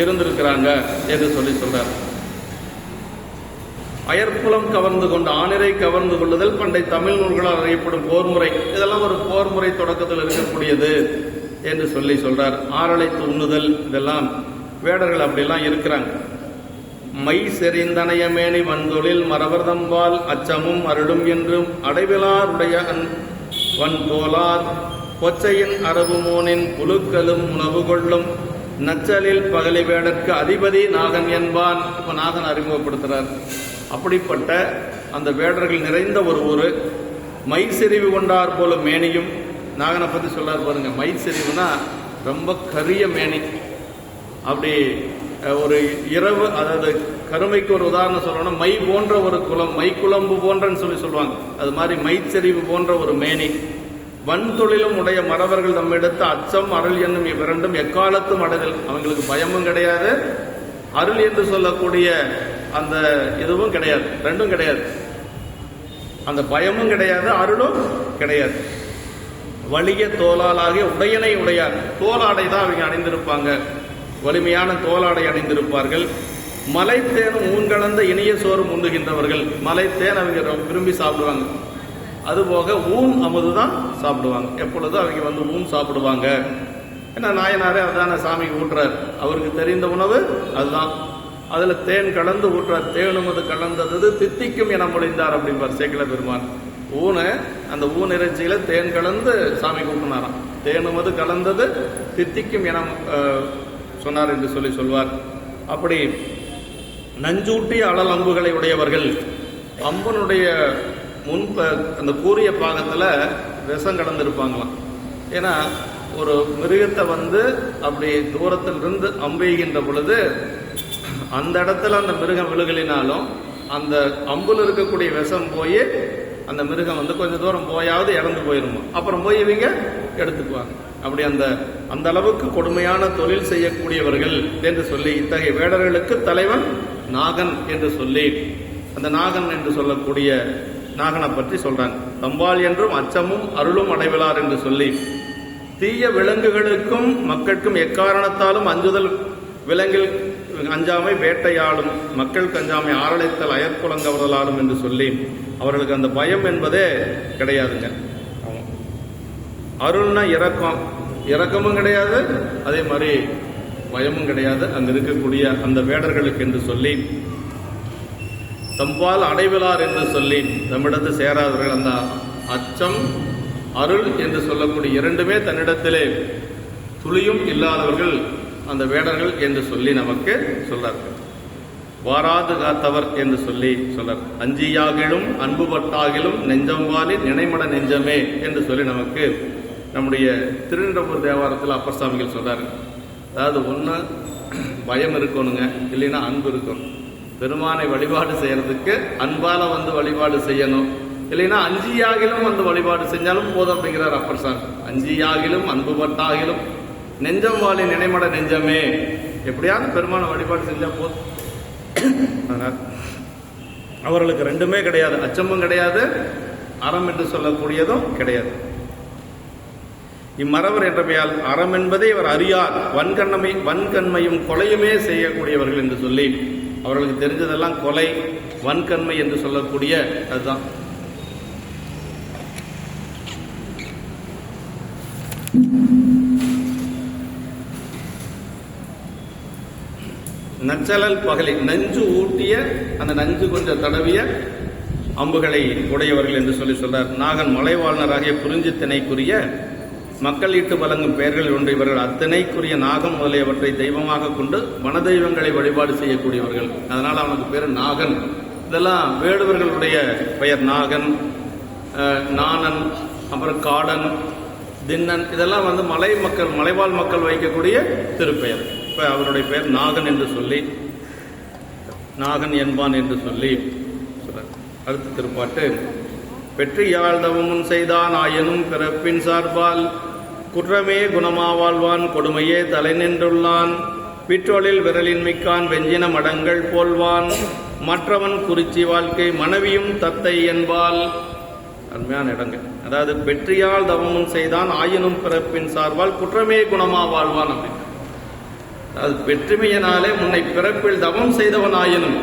இருந்திருக்கிறாங்க என்று சொல்றார். அயற்புலம் கவர்ந்து கொண்டு ஆணிரை கவர்ந்து கொள்ளுதல் பண்டை தமிழ் நூல்களால் அறியப்படும் போர்முறை, இதெல்லாம் ஒரு போர்முறை தொடக்கத்தில் இருக்கக்கூடியது என்று சொல்றார். ஆரழைத்து உண்ணுதல், இதெல்லாம் வேடர்கள் அப்படிலாம் இருக்கிறாங்க. மை செறிந்தனைய மேனி வன்தொழில் மரவர்தம்பால் அச்சமும் அருளும் என்றும் அடைவிலாருடைய வன்போலார் கொச்சையின் அரபு மோனின் புழுக்களும் உணவு கொள்ளும் நச்சலில் பகலி வேடற்கு அதிபதி நாகன் என்பான். இப்ப நாகன் அறிமுகப்படுத்துறார். அப்படிப்பட்ட அந்த வேடர்கள் நிறைந்த ஒரு ஊரு. மை செறிவு கொண்டார் போல மேனியும், நாகனை பத்தி சொல்றார் பாருங்க. மை செறிவுனா ரொம்ப கரிய மேனி, அப்படி ஒரு இரவு, அதாவது கருமைக்கு ஒரு உதாரணம் சொல்லணும், மை போன்ற ஒரு குளம், மைக்குழம்பு போன்றன்னு சொல்லுவாங்க. அது மாதிரி மைச்சரிவு போன்ற ஒரு மேனி. வன்தொழிலும் உடைய மறவர்கள் நம்மிடத்து அச்சம் அருள் என்னும் இவ்விரண்டும் எக்காலத்தும் அடைதல். அவங்களுக்கு பயமும் கிடையாது, அருள் என்று சொல்லக்கூடிய அந்த இதுவும் கிடையாது, ரெண்டும் கிடையாது. அந்த பயமும் கிடையாது, அருளும் கிடையாது. வலிய தோலாலாகிய உடையனை உடையார். தோலாடை தான் அவங்க அணிந்திருப்பாங்க, வலிமையான தோலாடை அணிந்திருப்பார்கள். மலைத்தேனும் ஊன் கலந்த இனிய சோறும் உண்ணுகின்றவர்கள். மலைத்தேன் அவங்க விரும்பி சாப்பிடுவாங்க. அதுபோக ஊன் அமுது தான் சாப்பிடுவாங்க. எப்பொழுதும் அவங்க வந்து ஊன் சாப்பிடுவாங்க. ஏன்னா நாயனாரே அதான சாமிக்கு ஊட்டுறார், அவருக்கு தெரிந்த உணவு அதுதான். அதுல தேன் கலந்து ஊட்டுறார். தேனுமது கலந்தது தித்திக்கும் என மொழிந்தார் அப்படின்பார் சேக்கிழ பெருமான். ஊனை, அந்த ஊன் இறைச்சியில தேன் கலந்து சாமி கூட்டினாராம். தேனுமது கலந்தது தித்திக்கும் என சொன்னார் என்று சொல்வார். அப்படி நஞ்சூட்டிய அழல் அம்புகளை உடையவர்கள். அம்பனுடைய அந்த கூரிய பாகத்துல விஷம் கடந்திருப்பாங்களாம். ஏன்னா ஒரு மிருகத்தை வந்து அப்படி தூரத்திலிருந்து அம்பெய்கின்ற பொழுது அந்த இடத்துல அந்த மிருகம் விழுகலினாலும் அந்த அம்புல இருக்கக்கூடிய விஷம் போய் அந்த மிருகம் வந்து கொஞ்சம் தூரம் போயாவது இறந்து போயிருமா, அப்புறம் போய் இவங்க எடுத்துக்குவாங்க. அப்படி அந்த அளவுக்கு கொடுமையான தொழில் செய்யக்கூடியவர்கள் என்று சொல்லி இத்தகைய வேடர்களுக்கு தலைவன் நாகன் என்று சொல்லி, அந்த நாகன் என்று சொல்லக்கூடிய நாகனை பற்றி சொல்றாங்க. தம்பால் என்றும் அச்சமும் அருளும் அடைவிலார் என்று சொல்லி, தீய விலங்குகளுக்கும் மக்களுக்கும் எக்காரணத்தாலும் அஞ்சுதல், விலங்கில் அஞ்சாமை வேட்டையாடும், மக்கள் கஞ்சாமை ஆரழைத்தல் அயற்குலங்கவர்களாலும் என்று சொல்லி அவர்களுக்கு அந்த பயம் என்பதே கிடையாதுங்க. அருள்னா இரக்கம், இரக்கமும் கிடையாது, அதே மாதிரி பயமும் கிடையாது அங்க இருக்கக்கூடிய அந்த வேடர்களுக்கு என்று சொல்லி, தம்பால் அடைவிலார் என்று சொல்லி நம்மிடத்து சேராதவர்கள். அந்த அச்சம் அருள் என்று சொல்லக்கூடிய இரண்டுமே தன்னிடத்திலே துளியும் இல்லாதவர்கள் அந்த வேடர்கள் என்று சொல்லி நமக்கு சொல்றார்கள். வாராது காத்தவர் என்று சொல்லி சொல்றார். அஞ்சியாகிலும் அன்புபட்டாகிலும் நெஞ்சம்பாலி நினைமட நெஞ்சமே என்று சொல்லி நமக்கு நம்முடைய திருநின்றபூர் தேவாரத்தில் அப்பர் சாமிகள் சொல்றாரு. அதாவது ஒன்று பயம் இருக்கணுங்க, இல்லைன்னா அன்பு இருக்கணும். பெருமானை வழிபாடு செய்யறதுக்கு அன்பால வந்து வழிபாடு செய்யணும், இல்லைன்னா அஞ்சியாகிலும் வந்து வழிபாடு செஞ்சாலும் போதும் அப்படிங்கிறார் அப்பர் சாமி. அஞ்சியாகிலும் அன்புபட்டாகிலும் நெஞ்சம் வாழி நினைமட நெஞ்சமே, எப்படியாவது பெருமான வழிபாடு செஞ்சா போதும். அவர்களுக்கு ரெண்டுமே கிடையாது, அச்சமும் கிடையாது, அறம் என்று சொல்லக்கூடியதும் கிடையாது. இம்மறவர் என்றமையால் அறம் என்பதை இவர் அறியார், வன்கண்மையும் கொலையுமே செய்யக்கூடியவர்கள் என்று சொல்லி அவர்களுக்கு தெரிஞ்சதெல்லாம் கொலை, வன்கண்மை என்று சொல்லக்கூடிய அதுதான். நச்சலல் பகலை, நஞ்சு ஊட்டிய அந்த நஞ்சு கொஞ்சம் தடவிய அம்புகளை உடையவர்கள் என்று சொல்லி சொல்றார். நாகன் மலைவாழ்னராகிய குறிஞ்சி திணைக்குரிய மக்கள் ஈட்டு வழங்கும் பெயர்கள் ஒன்று. இவர்கள் அத்தனைக்குரிய நாகம் முதலியவற்றை தெய்வமாக கொண்டு வன தெய்வங்களை வழிபாடு செய்யக்கூடியவர்கள். அதனால அவனுக்கு பேர் நாகன். இதெல்லாம் வேடுவர்களுடைய பெயர். நாகன், நாணன், அப்புறம் காடன், தின்னன், இதெல்லாம் வந்து மலைவாழ் மக்கள் வைக்கக்கூடிய திருப்பெயர். இப்ப அவருடைய பெயர் நாகன் என்று சொல்லி, நாகன் என்பான் என்று சொல்லி சொல்றார். அடுத்த திருப்பாட்டு. பெற்றியாள் தவமுன் செய்தான் ஆயனும் பிறப்பின் சார்பால் குற்றமே குணமாவாழ்வான் கொடுமையே தலை நின்றுள்ளான் விற்றொழில் விரலின் மிக்கான் வெஞ்சின மடங்கள் போல்வான் மற்றவன் குறிச்சி வாழ்க்கை மனைவியும் தத்தை என்பால். அருமையான இடங்க. அதாவது பெற்றியால் தவமும் செய்தான் ஆயினும் பிறப்பின் சார்பால் குற்றமே குணமா வாழ்வான் அப்படின்னு. அதாவது பெற்றுமையினாலே முன்னை பிறப்பில் தவம் செய்தவன் ஆயினும்.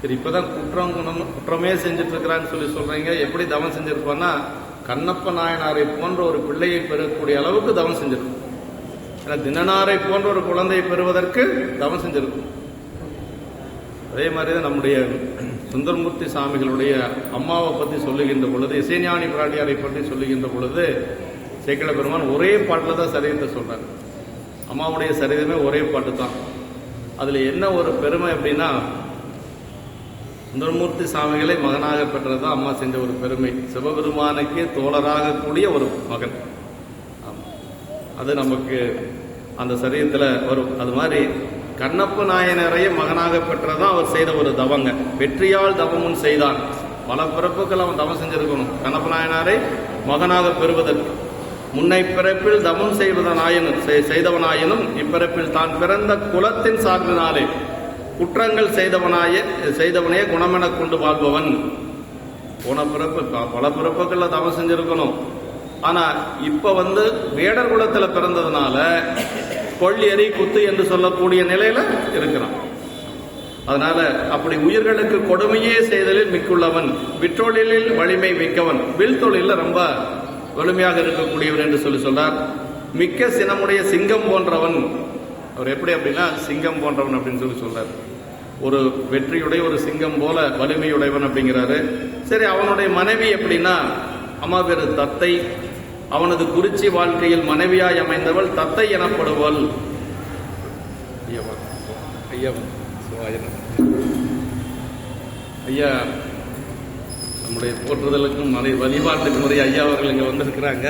சரி, இப்பதான் குற்றமே செஞ்சுட்டு இருக்கிறான்னு சொல்லி சொல்றீங்க. எப்படி தவம் செஞ்சிருப்பான்னா, கண்ணப்ப நாயனாரை போன்ற ஒரு பிள்ளையை பெறக்கூடிய அளவுக்கு தவம் செஞ்சிருக்கும். ஏன்னா தினனாரை போன்ற ஒரு குழந்தையை பெறுவதற்கு தவம் செஞ்சிருக்கும். அதே மாதிரிதான் நம்முடைய சுந்தரமூர்த்தி சாமிகளுடைய அம்மாவை பற்றி சொல்லுகின்ற பொழுது, இசைஞானி பிராட்டியாரை பற்றி சொல்லுகின்ற பொழுது சேக்கிழ பெருமான் ஒரே பாட்டில் தான் சரிதத்தை சொல்றாரு. அம்மாவுடைய சரிதமே ஒரே பாட்டு தான். அதுல என்ன ஒரு பெருமை அப்படின்னா, சுந்தரமூர்த்தி சாமிகளை மகனாக பெற்றதுதான் அம்மா செஞ்ச ஒரு பெருமை. சிவபெருமானுக்கே தோழராக கூடிய ஒரு மகன். அது நமக்கு அந்த சரீரத்தில் வரும். அது மாதிரி கண்ணப்ப நாயனரையே மகனாக பெற்றதான் அவர் செய்த ஒரு தவங்க. வெற்றியால் தவமும் செய்தான். பல பிறப்புகள் அவன் தவம் செஞ்சிருக்கணும் கண்ணப்ப நாயனாரை மகனாக பெறுவதற்கு. முன்னை பிறப்பில் தவம் செய்தவனாயினும் இப்பிறப்பில் தான் பிறந்த குலத்தின் சார்பினாலே குற்றங்கள் செய்தவனையே குணமென கொண்டு வாழ்பவன். போன பிறப்பு பல பிறப்புகள்ல தவம் செஞ்சிருக்கணும். ஆனா இப்ப வேடர் குலத்துல பிறந்ததுனால கொள்ளி குத்து என்று சொல்லக்கூடிய நிலையில இருக்கிறான். அதனால அப்படி உயிர்களுக்கு கொடுமையே செய்தலில் மிக்குள்ளவன், விற்றொழிலில் வலிமை மிக்கவன், வில் தொழில ரொம்ப வலிமையாக இருக்கக்கூடியவன் என்று சொல்றார். மிக்க சினமுடைய சிங்கம் போன்றவன். அவர் எப்படி அப்படின்னா சிங்கம் போன்றவன் அப்படின்னு சொல்றார். ஒரு வெற்றியுடைய ஒரு சிங்கம் போல வலிமையுடையவன் அப்படிங்கிறாரு. சரி, அவனுடைய மனைவி எப்படின்னா அம்மா பேரு தத்தை. அவனது குறிச்சி வாழ்க்கையில் மனைவியாய் அமைந்தவள் தத்தை எனப்படுவள். ஐயா நம்முடைய போற்றுதலுக்கும் வழிபாட்டுக்கு முறை ஐயா அவர்கள் இங்க வந்திருக்கிறாங்க.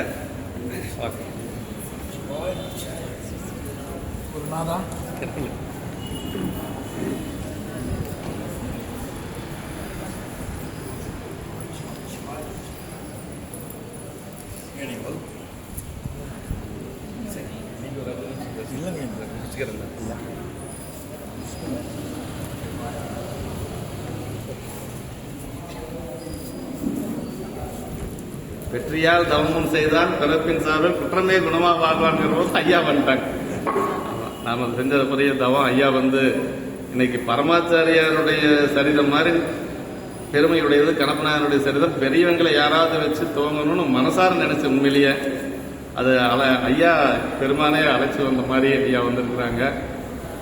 வெற்றியால் தவமும் செய்தான் பிறப்பின் சார்பில் குற்றமே குணமா வாழ்வான் ஐயா வந்துட்டாங்க. நாம செஞ்ச பெரிய தவம். ஐயா இன்னைக்கு பரமாச்சாரியாருடைய சரிதம் மாதிரி பெருமையுடையது கண்ணப்பனாருடைய சரிதம். பெரியவங்களை யாராவது வச்சு துவங்கணும்னு மனசார நினைச்ச உண்மையிலேயே அது ஐயா பெருமானே அழைச்சி வந்த மாதிரி ஐயா வந்திருக்கிறாங்க.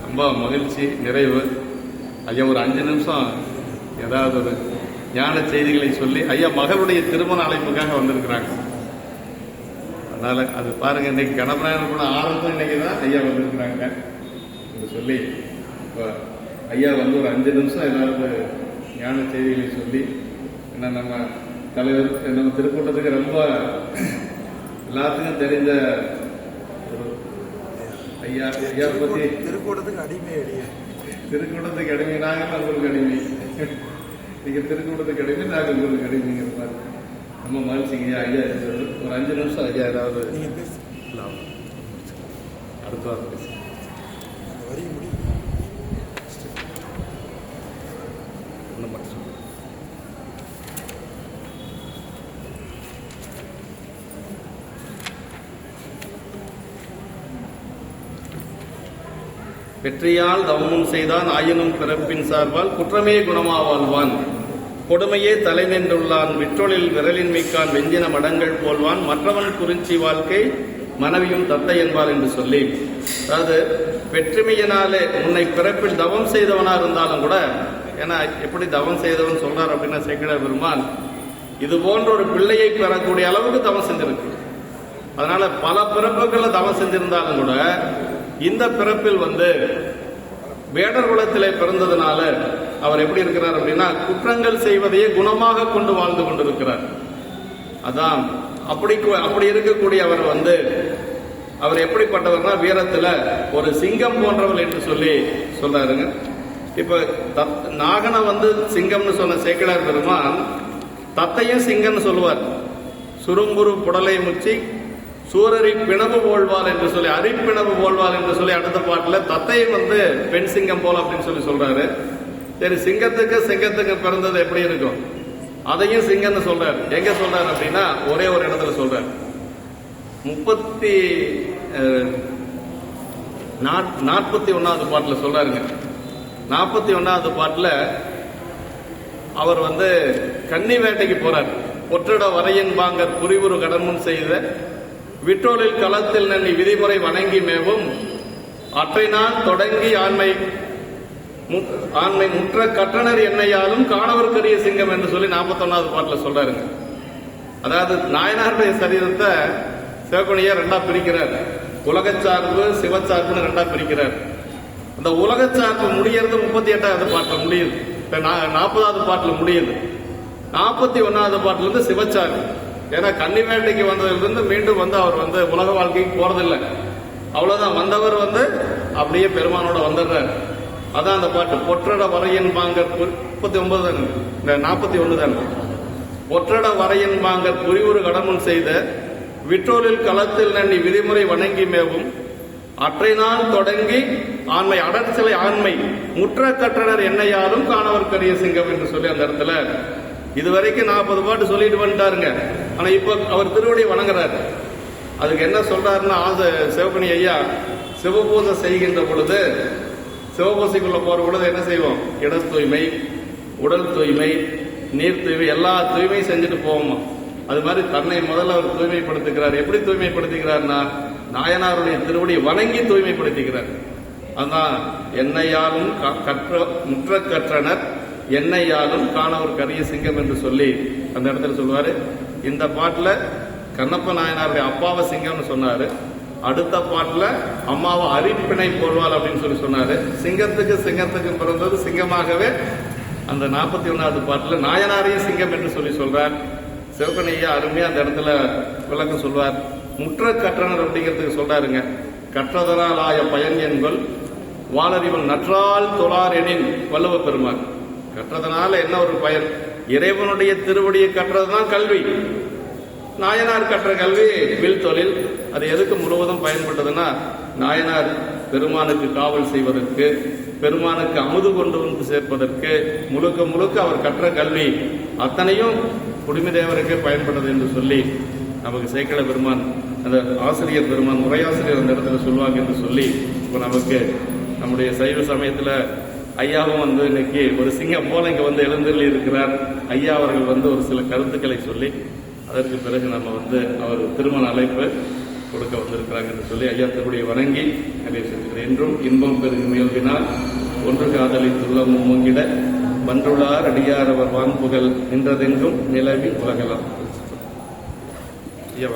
ரொம்ப மகிழ்ச்சி, நிறைவு. ஐயா ஒரு 5 நிமிஷம் ஏதாவது ஒரு ஞான செய்திகளை சொல்லி ஐயா மகளுடைய திருமண அழைப்புக்காக வந்திருக்கிறாங்க. அதனால அது பாருங்க, இன்னைக்கு கணபனாயர் கூட ஆரம்பம் இன்னைக்கு தான் ஐயா வந்திருக்கிறாங்க சொல்லி ஐயா ஒரு 5 நிமிஷம் ஏதாவது ஞான செய்திகளை சொல்லி என்ன நம்ம தலைவர் நம்ம திருக்கூட்டத்துக்கு ரொம்ப எல்லாத்துக்கும் தெரிஞ்ச ஒரு ஐயா பத்தி திருக்கூட்டத்துக்கு அடிமை திருக்கூட்டத்துக்கு அடிமை நாங்கள் உங்களுக்கு அடிமை, நீங்க திருக்கூட்டத்துக்கு அடிமை நாங்கள் உங்களுக்கு அடிமைங்கிற நம்ம மகிழ்ச்சிங்க. ஐயா ஒரு 5 நிமிஷம் ஐயா ஏதாவது அடுத்த வாரம் பேச வரி முடியும். வெற்றியால் தவமும் செய்தான் ஆயினும் பிறப்பின் சார்பால் குற்றமே குணமாவாழ்வான், கொடுமையே தலை நின்றுள்ளான், விற்றொழில் விரலின் மிக்கான், வெஞ்சின மடங்கள் போல்வான், மற்றவன் குறிச்சி வாழ்க்கை மனைவியும் தத்தை என்பார் என்று சொல்லி, அதாவது வெற்றிமையினாலே உன்னை பிறப்பில் தவம் செய்தவனா இருந்தாலும் கூட, ஏன்னா எப்படி தவம் செய்தவன் சொல்றார் அப்படின்னா சேக்கிழார் பெருமான் இது போன்ற ஒரு பிள்ளையை பெறக்கூடிய அளவுக்கு தவம் செஞ்சிருக்கு. அதனால பல பிறப்புகளை தவம் செஞ்சிருந்தாலும் கூட இந்த பிறப்பில் வேடர் குலத்திலே பிறந்ததுனால அவர் எப்படி இருக்கிறார் அப்படின்னா குற்றங்கள் செய்வதையே குணமாக கொண்டு வாழ்ந்து கொண்டிருக்கிறார். அதான் அப்படி இருக்கக்கூடிய அவர் அவர் எப்படிப்பட்டவர்னா வீரத்துல ஒரு சிங்கம் போன்றவர் என்று சொல்லி சொல்றாருங்க. இப்ப நாகனை சிங்கம்னு சொன்ன சேக்கிழார் பெருமான் தத்தையும் சிங்கம்னு சொல்லுவார். சுரும்புரு புடலை முச்சி சூரரி பிணவு போல்வார் என்று சொல்லி, அரிப்பிணவு போல்வார் என்று சொல்லி அடுத்த பாட்டுல தத்தையை பெண் சிங்கம் போல அப்படின்னு சொல்றாரு. சரி, சிங்கத்துக்கு பிறந்தது எப்படி இருக்கும், அதையும் சிங்கம்னு சொல்றாரு. எங்க சொல்றாரு அப்படின்னா ஒரே ஒரு இடத்துல சொல்றாரு. 41வது பாட்டுல சொல்றாருங்க. 41வது பாட்டுல அவர் கன்னி வேட்டைக்கு போறார். ஒற்றிட வரையின் பாங்கர் புரிவுறு கடன்முன் செய்த விற்றோலில் களத்தில் நன்னி விதிமுறை வணங்கி மேவும் அற்றைநாள் தொடங்கி ஆண்மை முற்ற கற்றனர் என்னையாலும் காணவர்க்கரிய சிங்கம் என்று சொல்லி 41வது பாட்டுல சொல்றாருங்க. அதாவது நாயனாருடைய சரீரத்தை சிவகுணியை 2ஆ பிரிக்கிறார். உலகச்சார்பு சிவச்சார்புன்னு 2ஆ பிரிக்கிறார். அந்த உலகச்சார்பு முடியறது 38வது பாட்டுல முடியுது, 40வது பாட்டுல முடியுது. 41வது பாட்டுல இருந்து சிவச்சார்பு. ஏன்னா கன்னி வேட்டைக்கு வந்ததிலிருந்து மீண்டும் அவர் உலக வாழ்க்கைக்கு போறதில்லை. அவ்வளவுதான். வந்தவர் அப்படியே பெருமானோட வந்துடுறாரு. அதான் அந்த பாட்டு. பொற்றட வரையன் பாங்கற் 39 தானே, இந்த 41 தானே. பொற்றட வரையன் பாங்கற் புரிவுறு கடமுன் செய்த விற்றோலில் களத்தில் நன்னி விதிமுறை வணங்கி மேவும் அற்றை நாள் தொடங்கி ஆண்மை அடற்சிலை ஆண்மை முற்ற கற்றனர் என்னையாலும் காணவர்க்கரிய சிங்கம் என்று சொல்லி அந்த இடத்துல இதுவரைக்கும் 40 பாட்டு சொல்லிட்டு வந்துட்டாருங்க. ஆனா இப்ப அவர் திருவடியை வணங்குறாரு. அதுக்கு என்ன சொல்றாருன்னா, சிவகணி ஐயா சிவபூஜை செய்கின்ற பொழுது, சிவபூசைக்குள்ள போற பொழுது என்ன செய்வோம்? இட தூய்மை, உடல் தூய்மை, நீர் தூய்மை, எல்லா தூய்மையும் செஞ்சுட்டு போவோமா. அது மாதிரி தன்னை முதல்ல அவர் தூய்மைப்படுத்துகிறார். எப்படி தூய்மைப்படுத்துகிறார்னா, நாயனாருடைய திருவடியை வணங்கி தூய்மைப்படுத்துகிறார். அதான் என்னையாலும் முற்ற கற்றனர் என்னையாலும் காணவர் கரிய சிங்கம் என்று சொல்லி அந்த இடத்துல சொல்லுவாரு. இந்த பாட்டுல கண்ணப்ப நாயனாருடைய அப்பாவை சிங்கம்னு சொன்னாரு. அடுத்த பாட்டுல அம்மாவை அரிப்பிணை போடுவாள் அப்படின்னு சொல்லி சொன்னாரு. சிங்கத்துக்கு பிறந்தது சிங்கமாகவே அந்த 41வது பாட்டுல நாயனாரையும் சிங்கம் என்று சொல்லி சொல்றார். சிவகணையா அருமையா அந்த இடத்துல விளக்கம் சொல்வார். முற்ற கற்றனர் அப்படிங்கிறதுக்கு சொல்றாருங்க. கற்றதனால் ஆய பயன் என்கொள் வாளறிவன் நற்றால் தொழார் எனின் வள்ளுவ பெருமாள். கற்றதனால என்ன ஒரு பயன்? இறைவனுடைய திருவடியை கற்றதுதான் கல்வி. நாயனார் கற்ற கல்வி வில் தொழில். அது எதுக்கு முழுவதும் பயன்பட்டதுன்னா, நாயனார் பெருமானுக்கு காவல் செய்வதற்கு, பெருமானுக்கு அமுது கொண்டு வந்து சேர்ப்பதற்கு முழுக்க முழுக்க அவர் கற்ற கல்வி அத்தனையும் குடிமி தேவருக்கே பயன்பட்டது என்று சொல்லி நமக்கு சேக்கிழ பெருமான், அந்த ஆசிரியர் பெருமான், உரையாசிரியர் அந்த இடத்துல சொல்லுவாங்க என்று சொல்லி, இப்போ நமக்கு நம்முடைய சைவ சமயத்தில் ஐயாவும் வந்து இன்னைக்கு ஒரு சிங்கம் போல இங்கே வந்து எழுந்தருளி இருக்கிறார். ஐயா அவர்கள் ஒரு சில கருத்துக்களை சொல்லி அதற்கு பிறகு நம்ம அவர் திருமண அழைப்பு கொடுக்க வந்திருக்கிறாங்க என்று சொல்லி ஐயா திருவடியை வணங்கி நிறைவு செஞ்சுக்கிறேன். என்றும் இன்பம் பெருகும் முயல்வினால் ஒன்று காதலித்துள்ள முங்கிட மன்றுளார் அடியார் அவர் வான்புகள் நின்றதென்றும் நிலவி உலகலாம். ஐயா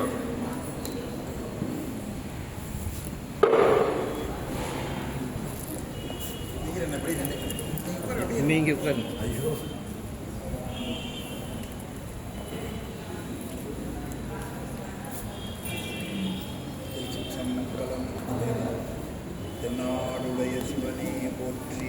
நீங்க உட்காருங்க. ஐயோ, தென்னாடுடைய சிவனே போற்றி.